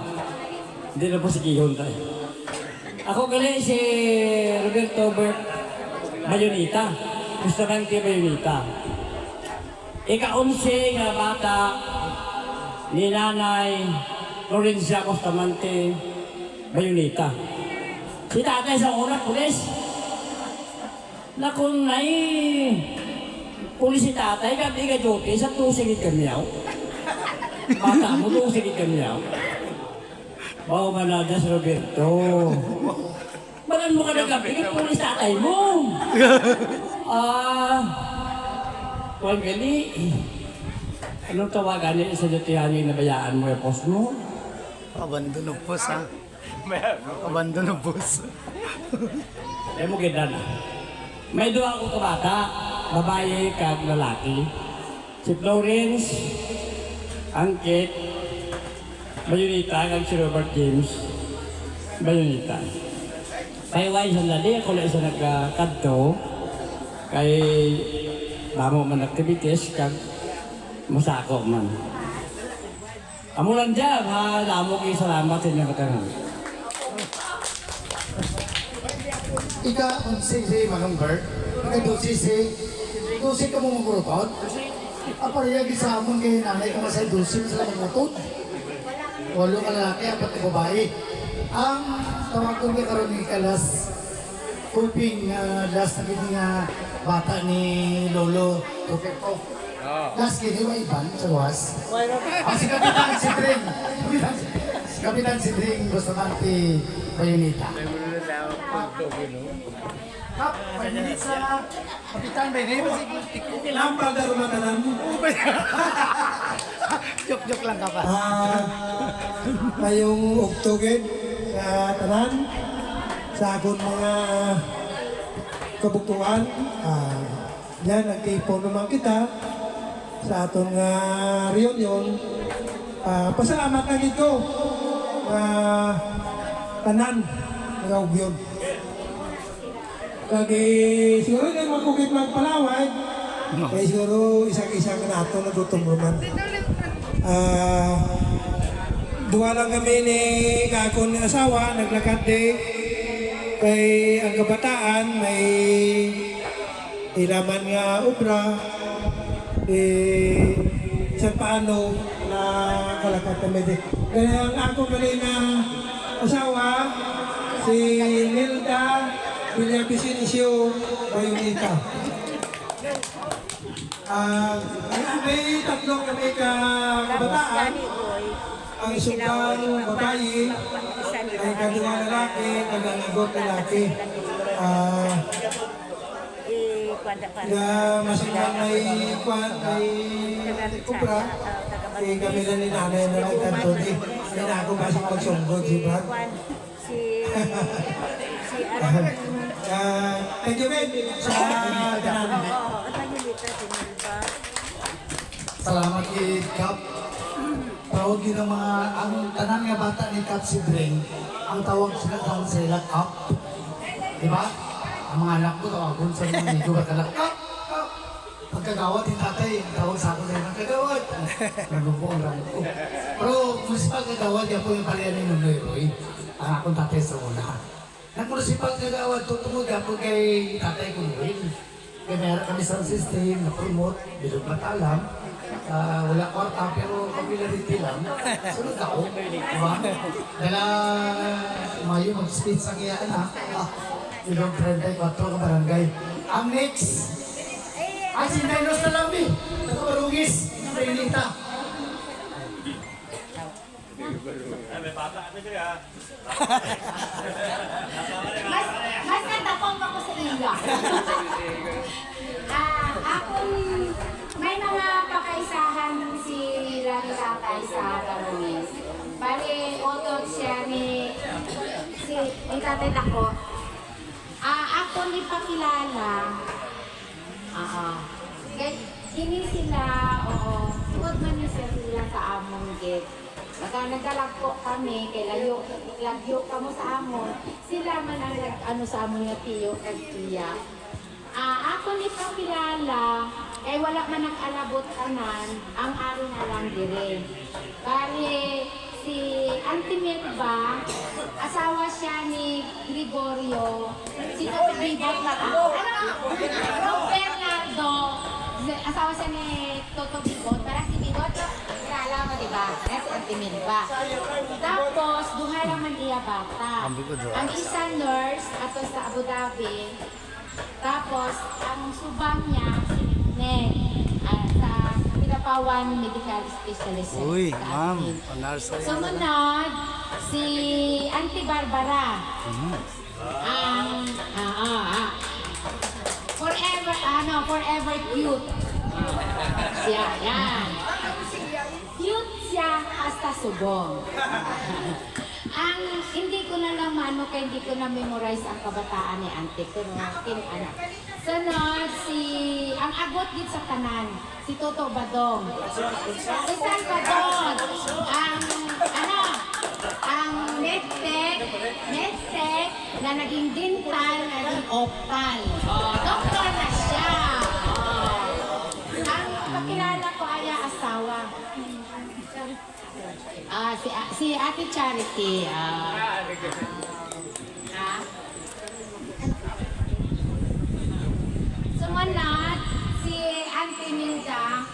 Hindi na po si Kihon tayo. Ako gali si Roberto Bert Bayonita. Bustamante Bayonita. Ika-11 nga bata ni Nanay Lorencia Bustamante Bayonita. Si tatay sa una, pulis. Nakunay, pulis si tatay, gabi ka duty, sa tusigit kamiyaw. Bata mo, tusigit kamiyaw. Bawa manada si Roberto. Balan mo ka na gabi, pulis tatay mo. Kuwan gali, anong tawagan niya sa dutihan yung nabayaan mo yung post mo? Abandon ng boss, ha? Abandon ng boss. Ay mo ganda na. May dua akong kabata, babae kag lalaki. Si Florence, Angkit, Bayonita, kag si Robert James, Bayonita. Kay Wai sandali, ako na isa nagkadto. Kay damo man activities, kag masako man. Amo lang dyan, ha, damo kayo salamat sa inyong katanan. Ika, si Manong Bert. Ika, si ka mo magurupot. Apariyagi sa amon kay nanay ko masay dusin sila magutod. 8 ka lalaki, 4 ka babae. Ang tawag ko niya karoon ni Kalas Kuping, last na gini nga bata ni Lolo Tupepo. Last gini, may iban sa luwas. Si Kapitan Sidring. Kapitan Sidring, Bustamante Bayonita. Kap, may minutes sa Kapitan Bayonita. Lampag na rumatanan. Joke lang ka pa. Mayong uktugin sa tanan sa akong mga kabuktuan. Yan, nagtipon naman kita sa atong reunion. Pasalamat na dito tanan nga ugyon. Kagi siguro din magkukit magpalaway. Kaya siguro isang-isang nato na tutumuman. Duwa lang kami ni kakon ng asawa, naglakad din. Kay ang kabataan may ilaman nga obra. Sa paano na kalakad kami din. Kaya ang ako gali na asawa, si Nilda Villavicencio Bayonita. May tatlong kami kabataan. Ang isang babae ay kadua lalaki, kadalagot lalaki. Na masinang may kwan, may kubra. Kaya kami na ni nanay na nagkanto di. Kaya na ako kasi pagsunggod si Brad. Thank you, Ben. Salamat kay Kap. Tawag yun ang mga, ang tanan nga bata ni Kap si Dring, ang tawag sila Kap. Diba? Ang mga anak ko, tawagon sa mga amigo, batalak, Kap! Kap! Pagkagawad yung tatay, ang tawag sa akin ng kagawad. Nagupo ang ramo ko. Pero municipal kagawad, yan po yung pariyan ni Nunoy Roy. Ang akong tatay sa una. Nang municipal kagawad, tutungod yan po kay tatay ko Noel. Kaya meron kami sa system na promote, bilog matalam. Wala kwarta pero popularity lang. Sunod ako. Diba? Dala Mayo mag-speech ang iya anak. Bilog 34 ka barangay. Ang next, ay si Dinos na lang eh. Nakabarugis. Nainita. Mas natapong ako sa iyo. Akong may mga pakaisahan si Lani Tatay sa Carones. Bali, otog siya ni Tatay Dako. Ako ni pakilala. Kini sila, tungod man niya sila sa among gate. Baka nagkalagpo kami, kay lagyo kamo sa amon. Sila man ang ano sa amon nga tiyo kag tiya. Ako ni pakilala, kay wala man nag-alabot tanan, ang ari na lang dire. Bali, si Auntie Melba, asawa siya ni Gregorio, si Toto Bibot na Bernardo, asawa siya ni Toto Bibot, para si Bibot, kilala mo diba? Si Auntie Melba. Tapos, duha naman iya bata. Ang isa nurse, ato sa Abu Dhabi. Tapos, ang subang niya, si Nek, sa Pinapawan Medical Specialist. Uy, ma'am. Panarsa yan. Sumunod, si Auntie Barbara. Ang, forever cute. Siya, yan. Cute siya hasta subong. Ang hindi ko na naman, kaya hindi ko na memorize ang kabataan ni Auntie. Pero, sunod, ang agot din sa kanan, si Toto Badong. Rizal Badong, ang medtech na naging dental, naging optal. Doktor na siya. Ang pakilala ko ay asawa. Si Ate Charity. Sumunod, si Auntie Milda.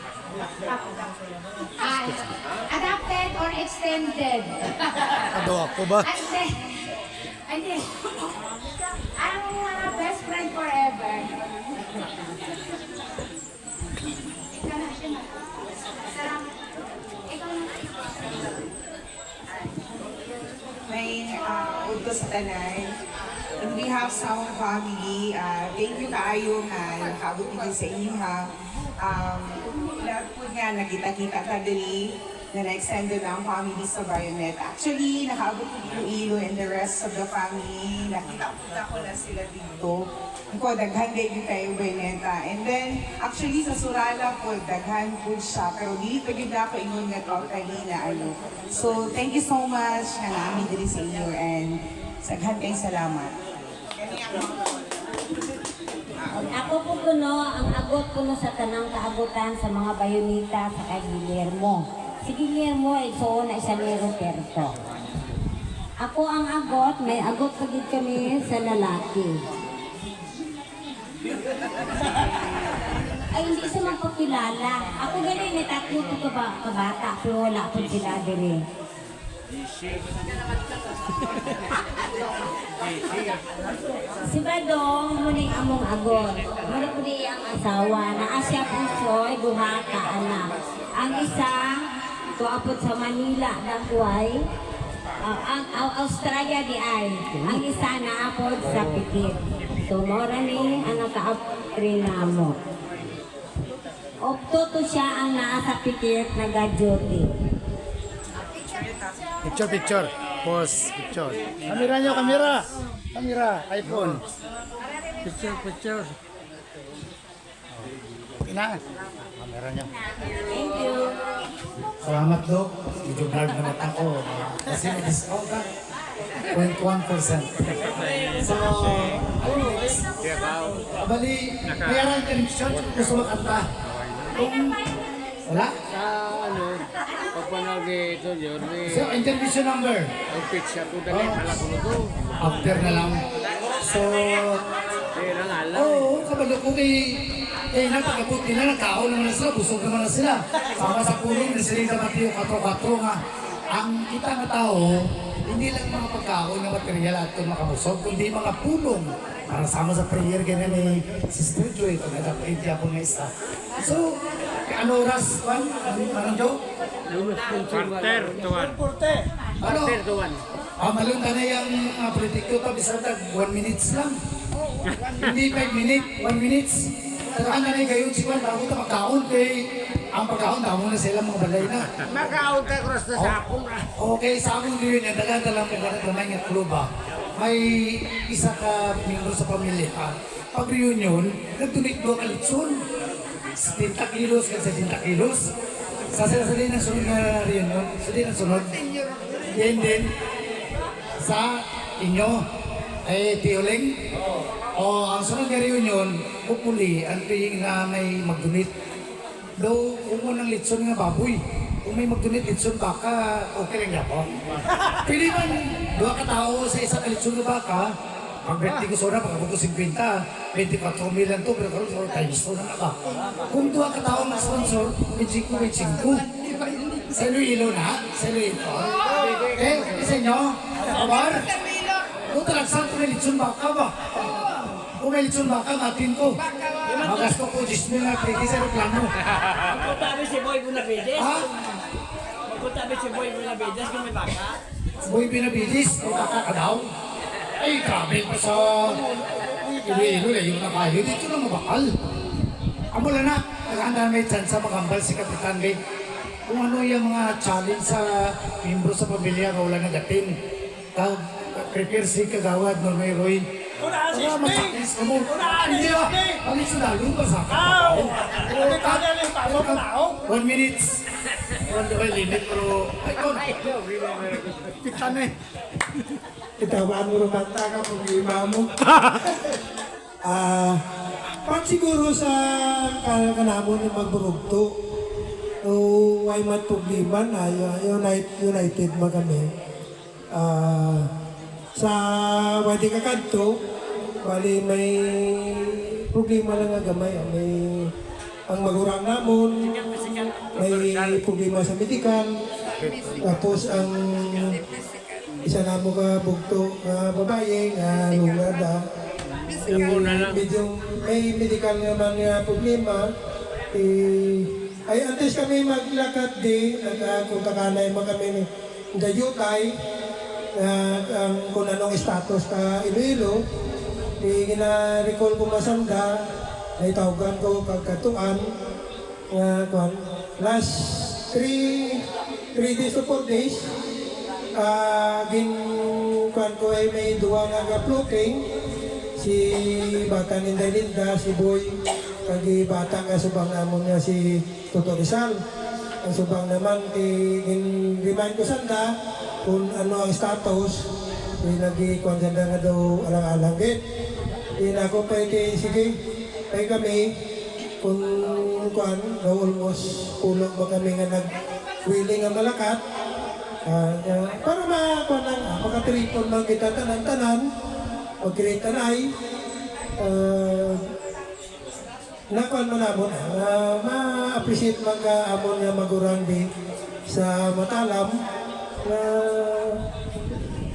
Adopted or extended? Ado ako ba? Hindi. Ang best friend forever. May udto sa tanan. On behalf sa akong family, thank you kaayo nga nakaabot nito sa inyo ha. Lahat po nga nagkita-kita ta diri na na-extend na ang family sa Bayonet. Actually, nakaabot ko dito Ilo and the rest of the family. Nakita ko na sila dito. Ko daghan din kayo Bayneta. And then, actually sa Surala po, daghan po siya. Pero dito yun ako ingon nga totally na ano. So, thank you so much nga namin diri sa inyo and saghan kayong salamat. Ako po kuno, ang agot kuno sa tanang kaabutan sa mga Bayonita sa kay Guillermo. Si Guillermo ay so na isa ni Roberto. Ako ang agot, may agot pagid kami sa lalaki. Ay hindi siya magpakilala. Ako galing may tatlo ko kabata pero wala po sila diri. Si Badong muni among agon. Muni po ang asawa na asya pusoy bumata anak. Ang isa tuapot sa Manila dagway. Ang Australia di ay. Ang isa naapod sa Pitit. So mora ni ang nakaapri namo. Opto to siya ang naa sa Pitit nag-duty. Picture. Pause. Picture. Kamera nyo, kamera. Camera, iPhone. Picture. Ina. Camera niya. Thank you. Salamat, Dok. Medyo blurred na mata ko. Kasi may discount ka. 0.1%. So, ayun, next. Bali, mayroon intermission. Gusto makanta. Kung wala? Sa ano, pagpanag ito yun, So, intermission number. ang pizza ko dali, malako na to. After na lang. So, Kaya nga lang. oo, kabalo ko kay napagabuti na, nagkaon naman na sila, busog naman na sila. Sama sa pulong, na sila naman yung katro-katro nga. Ang kita nga tao, hindi lang mga pagkaon na material at kung makabusog, kundi mga pulong. Para sama sa prayer, ganyan ni Sister Joy, kung nagapit niya po nga isa. So, ano oras, Juan? Anong Joe? Quarter to one. Ano? Malunta na yung predicto pa, bisa tag 1 minutes lang. Hindi 5 minutes, 1 minutes. Tagaan na na yung gayon si Juan, bago ito magkaon kay ang pagkaon, tamo na sila mga balay na. Makaon ka cross na sa akong. Okay, sa akong reunion, dagan lang may gamay nga kluba. May isa ka miyembro sa pamilya. Pag reunion, nagtunik do ka litson. 70 kilos ka sa 70 kilos. Sa din ang sunod na reunion, sa din ang sunod. Then, sa inyo, ay Tioling. O ang sunod na reunion, hopefully, ang piying na may mag-donate. Though, kung mo ng litson nga baboy, kung may mag-donate litson baka, okay lang yapon. Pwede man, dua ka tao sa isang litson na baka, pag 20 ko soda, pag ako 50, 24 mil lang to, pero karoon times 4 na ka. Kung dua ka tao na sponsor, may 5. Sa Iloilo na, sa Iloilo. Eh, sa inyo, kabar? Kung talagsan ko may litson baka ba? Kung may litson baka, matin ko. Magasto ko 10 mil na pwede sa plano. Magkutabi si Boy Bunavides. Ha? Magkutabi si Boy Bunavides kung may baka. Boy Benavides, may baka ka daw. Ay, travel pa sa Iloilo, layo na kayo. Dito na mabakal. Amo lang na, naghanda may chance magambal si Kapitan Lee. Kung ano yung mga challenge sa membro sa pamilya na wala nagatin. Prepare si Kagawad, Norme Roy. Una si Masakis ka mo. Hindi ba? Ang isunalo ba sa Ow! Ano yung pasok na ako? 1 minute. Wala ba limit pero... Ay, kon! Kita na eh. Itawan mo naman ka problema mo. Pag siguro sa kanamon yung magburugto, o ay mat problema na united mo kami. Sa wadi kakanto, bali may problema lang nga gamay. May ang magurang namon, may problema sa medical, tapos ang isa na mo ka bugto babae nga lugada. Medyo may medical naman nga problema. Ay antes kami maglakad kung kakanay mo kami ni dayutay kung anong status ka Iloilo, gina-recall ko masanda, naitawagan ko kagkatuan, last 3 days to 4 days, kuan ko ay may duwa nga floating, si bata ni Linda, si Boy, kagi bata nga subang namon nga si Toto Rizal. Ang subang naman, remind ko sanda, kung ano ang status, nag-ikuan sanda nga daw alang-alang git. Na ako pwede, sige, ay kami, kung kuan, daw almost pulong ba kami nga nag-willing nga malakat, para makatripon man kita tanan-tanan, mag-create tanay, nakuan mo na mo ma-appreciate magka-amon nga magurang di sa matalam na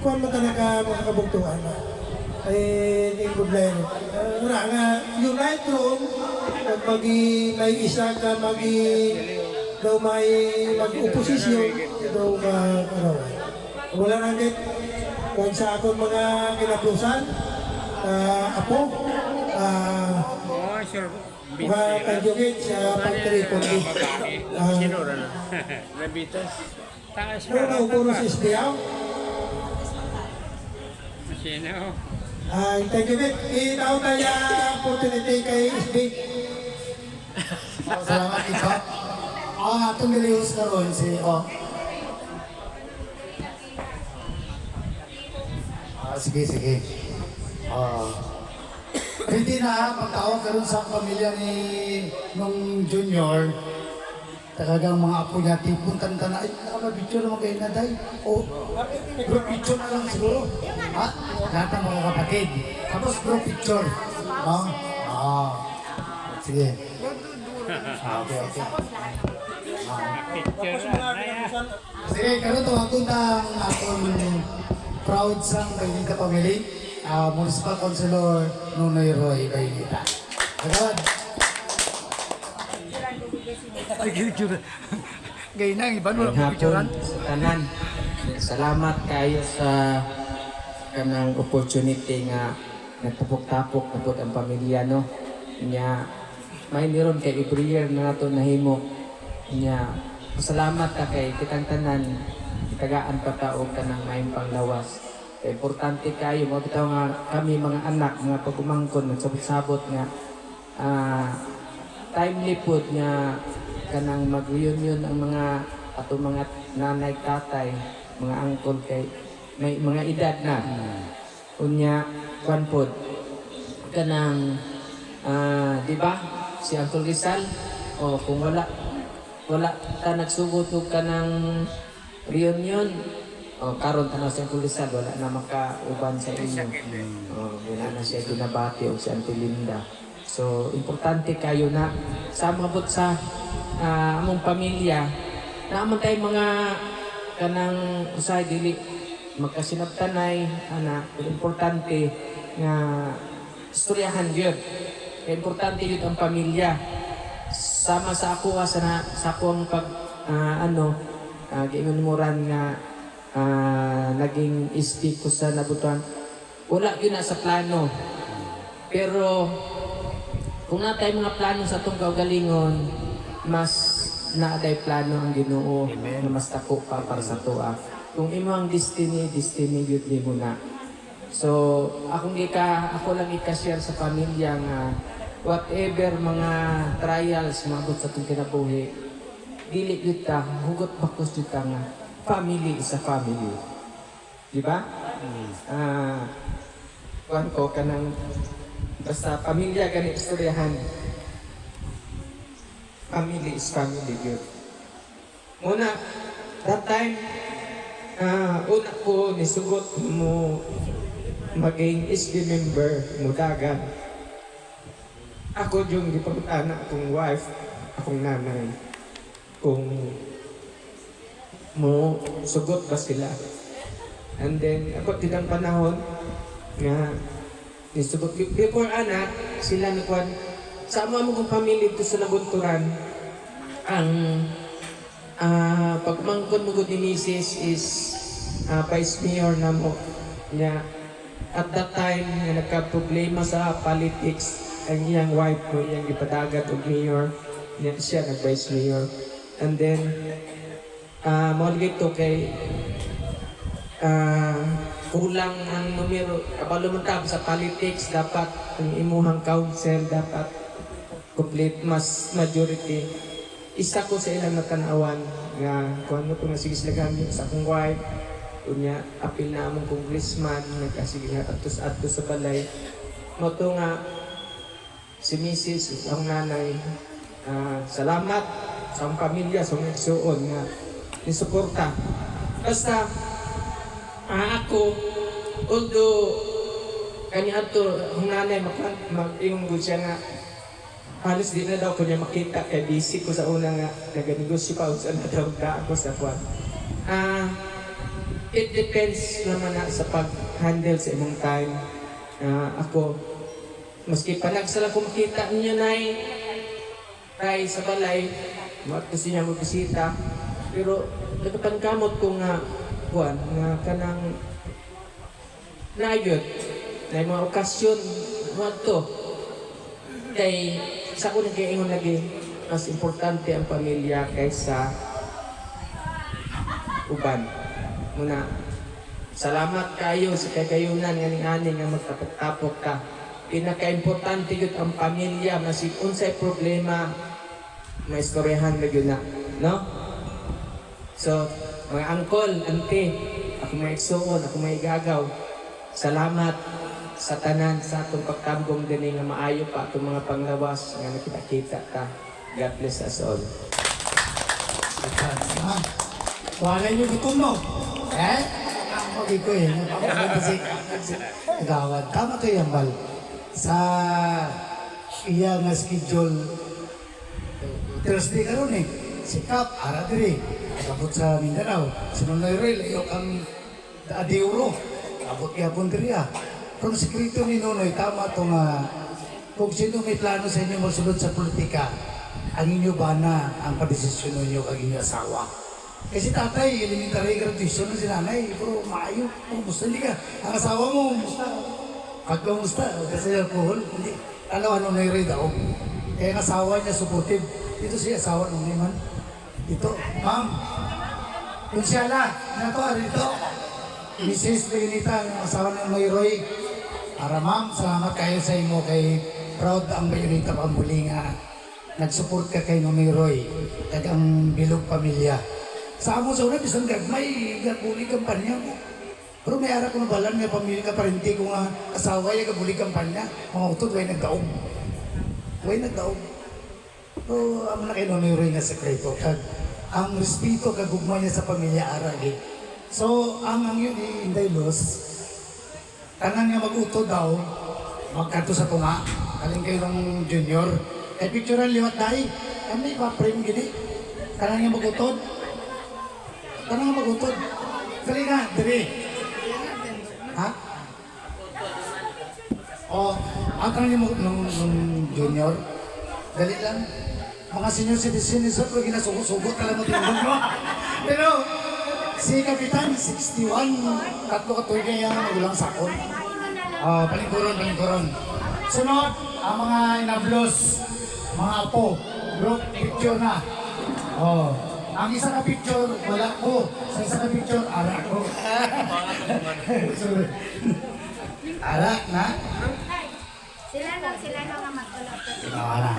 kuan mo talaga makakabugtuhan ay yung problema. Nga, unite room, pag may isa ka daw may mag-oposisyon, daw ka-karawan. Wala nang kung sa akong mga kinaplusan, apo, kanjugit sa pag-tripon. Sinura na. Nabitas. Taas Pero puro si Sbiyaw. Sino? Thank you, Vic. Itaw kaya opportunity kay Vic. Salamat, ito. Atong nilihos na ron si, sige. Hindi na, pagtawag ka rin sa pamilya ni nung junior, talagang mga apo niya, tipuntan ka na, ay, nakamabitsyo naman kayo na, day. Group picture na lang siguro. Ha? Lahat ng mga kapatid. Tapos group picture. Sige. Okay. Sige, karon to ang tuntang akong proud sang Baynita family, Municipal Councilor Nunoy Roy Baynita. Agad. Gay nang iba mo lang picturean. Tanan. Salamat kayo sa kanang opportunity nga nagtapok-tapok na po ang pamilya, no? Nya may niron kay every year na nato nahimo. Nya salamat ka kay kitang tanan tagaan pa tao kanang maayong panglawas. Kay importante kayo mo bitaw nga kami mga anak mga pagumangkon magsabot-sabot nga timely pud nga kanang mag-reunion ang mga ato mga nanay tatay mga angkol kay may mga edad na. Unya kwan pod kanang di ba si Uncle Rizal o kung wala ta nagsugod og kanang reunion o karon tanaw si Uncle Rizal wala na makauban sa inyo. Wala na siya ginabati og si Auntie Linda. So importante kayo na sa mabot sa among pamilya na amon tay mga kanang usay dili magkasinabtanay ana importante nga istoryahan gyud. Importante yun ang pamilya. Sama sa ako sa akong pag giinumuran nga naging speak ko sa nabutuan. Wala yun na sa plano. Pero kung natay mga plano sa itong kaugalingon, mas naaday plano ang Ginoo na mas tako pa para sa tuwa. Kung imo ang destiny yun mo na. So, ako lang i-share sa pamilya nga whatever mga trials mabot sa itong kinabuhi, dili yun ta, hugot bakos yun ta nga, family is a family. Diba? Kuhan ko ka ng basta pamilya ganit istoryahan. Family is family yun. Muna, that time, una ko nisugot mo maging SB member mo dagan. Ako yung gipangutana akong wife, akong nanay, kung mo sugot ba sila. And then, ako tinang panahon nga nisugot. Before anak, sila nikuan, sa mo kong pamilya ito sa nabunturan, ang pagmangkon mo ni Mrs. is Vice Mayor na mo niya. At that time, nagka-problema sa politics, ang iyang wife ko, iyang ipadagat og mayor, siya nag-vice mayor. And then, mauligay to kay kulang ang numero, kabalumantab sa politics, dapat ang imuhang council, dapat complete, mas majority. Isa ko sa ilang natanawan, nga kung ano po nga sige sila gamit sa akong wife, unya apil na among congressman nagkasige nga atos sa balay mo to nga si Mrs. ang nanay salamat sa akong pamilya sa mga igsuon nga nisuporta basta ako although kanya ato ang nanay mag-ingong siya nga halos di na daw ko niya makita kay busy ko sa una nga naganegosyo pa sa na daw ako sa kwan it depends naman na sa pag-handle sa imong time. Ako, maski panagsala ko makita niyo na tay sa balay, kasi niya magbisita. Pero nagpangkamot ko nga, buwan, nga kanang naayot, na mga okasyon, what to. Kay, sa ko nag-iingon lagi, mas importante ang pamilya kaysa uban. Muna, Salamat kayo sa kagayunan nga ani nga magtapok-tapok ka. Pinaka-importante yun ang pamilya, masig unsay problema, maistoryahan na yun na, no? So, mga angkol, auntie, ako may igsuon, ako may igagaw. Salamat sa tanan sa atong pagtambong din nga maayo pa atong mga panglawas nga nakita-kita ta. God bless us all. Wala niyo gutom mo. Eh? Ako dito eh. Napakaganda si Gawad. Tama kayo yan, Bal. Sa iya nga schedule Thursday karon eh. Si Kap, ara diri. Abot sa Mindanao. Sunod na Rail, ayok ang Adiuro. Abot yapon diri ah. Kung sekreto ni Nonoy, tama ito nga kung sino may plano sa inyo masunod sa politika, ang inyo ba na ang padesisyon ninyo kag inyong asawa? Kasi tatay, elementary graduation na si nanay, pero maayo, kumusta hindi ka? Ang asawa mo, kumusta? Pagkamusta, kasi alcohol, hindi. Ano na yung daw. Kaya ang asawa niya supportive. Dito siya asawa nung naman. Dito, ma'am, kung siya na to, dito. Mrs. Benita, ang asawa ng Mayroy. Para ma'am, salamat kayo sa imo kay proud ang Benita pamuli nga nag-support ka kay Mayroy kag ang bilog pamilya. Sa amo sa una, bisang gagmay, gaguli kampanya mo. Pero may ara ko na balan nga pamilya ka parinti ko nga asawa yung gaguli kampanya. Mga utod, way nagdaog. Way nagdaog. So, amo na kay Mayroy nga sekreto. Kag ang respeto kag ugma niya sa pamilya aragi. So, ang yun ni Inday Luz, tanan nga mag-uto daw, magkato sa tunga, kaling kayo ng junior, kay picturean liwat dahi, kami pa-frame gini, tanan nga mag-utod, tanan nga mag-utod, kali na, diri, ha? O, ang tanan nga ng junior, dali lang, mga senior citizen, isa ko ginasugot-sugot ka lang mo tinulog mo, pero, si Kapitan, 61, tatlo katuloy niya magulang sakon. Palingkuron. Sunod, ang mga inablos, mga apo, group picture na. Ang isa ka picture, wala ko. Sa isa ka picture, ara ko. Ara na? Sila na nga magkulap. Ara.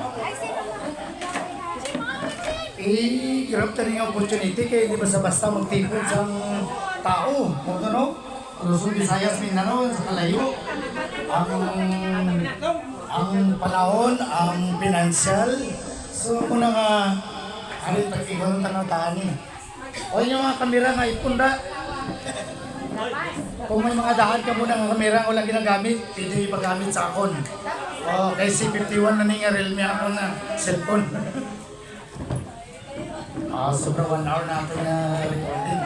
I-grab ta rin ang opportunity kaya hindi basta-basta magtipon sa tao. Kung ano, Luzon, Visayas, Mindanao, sa kalayo. Ang panahon, ang financial. So, muna nga, ano yung pag-iwan ng tanong-taan eh. O yung mga kamera nga ipunda. Kung may mga daan ka muna ng kamera, wala ginagamit, pwede ipagamit sa akon. Kay C51 na nga realme ako na cellphone. Sobrang 1 hour na ating recording.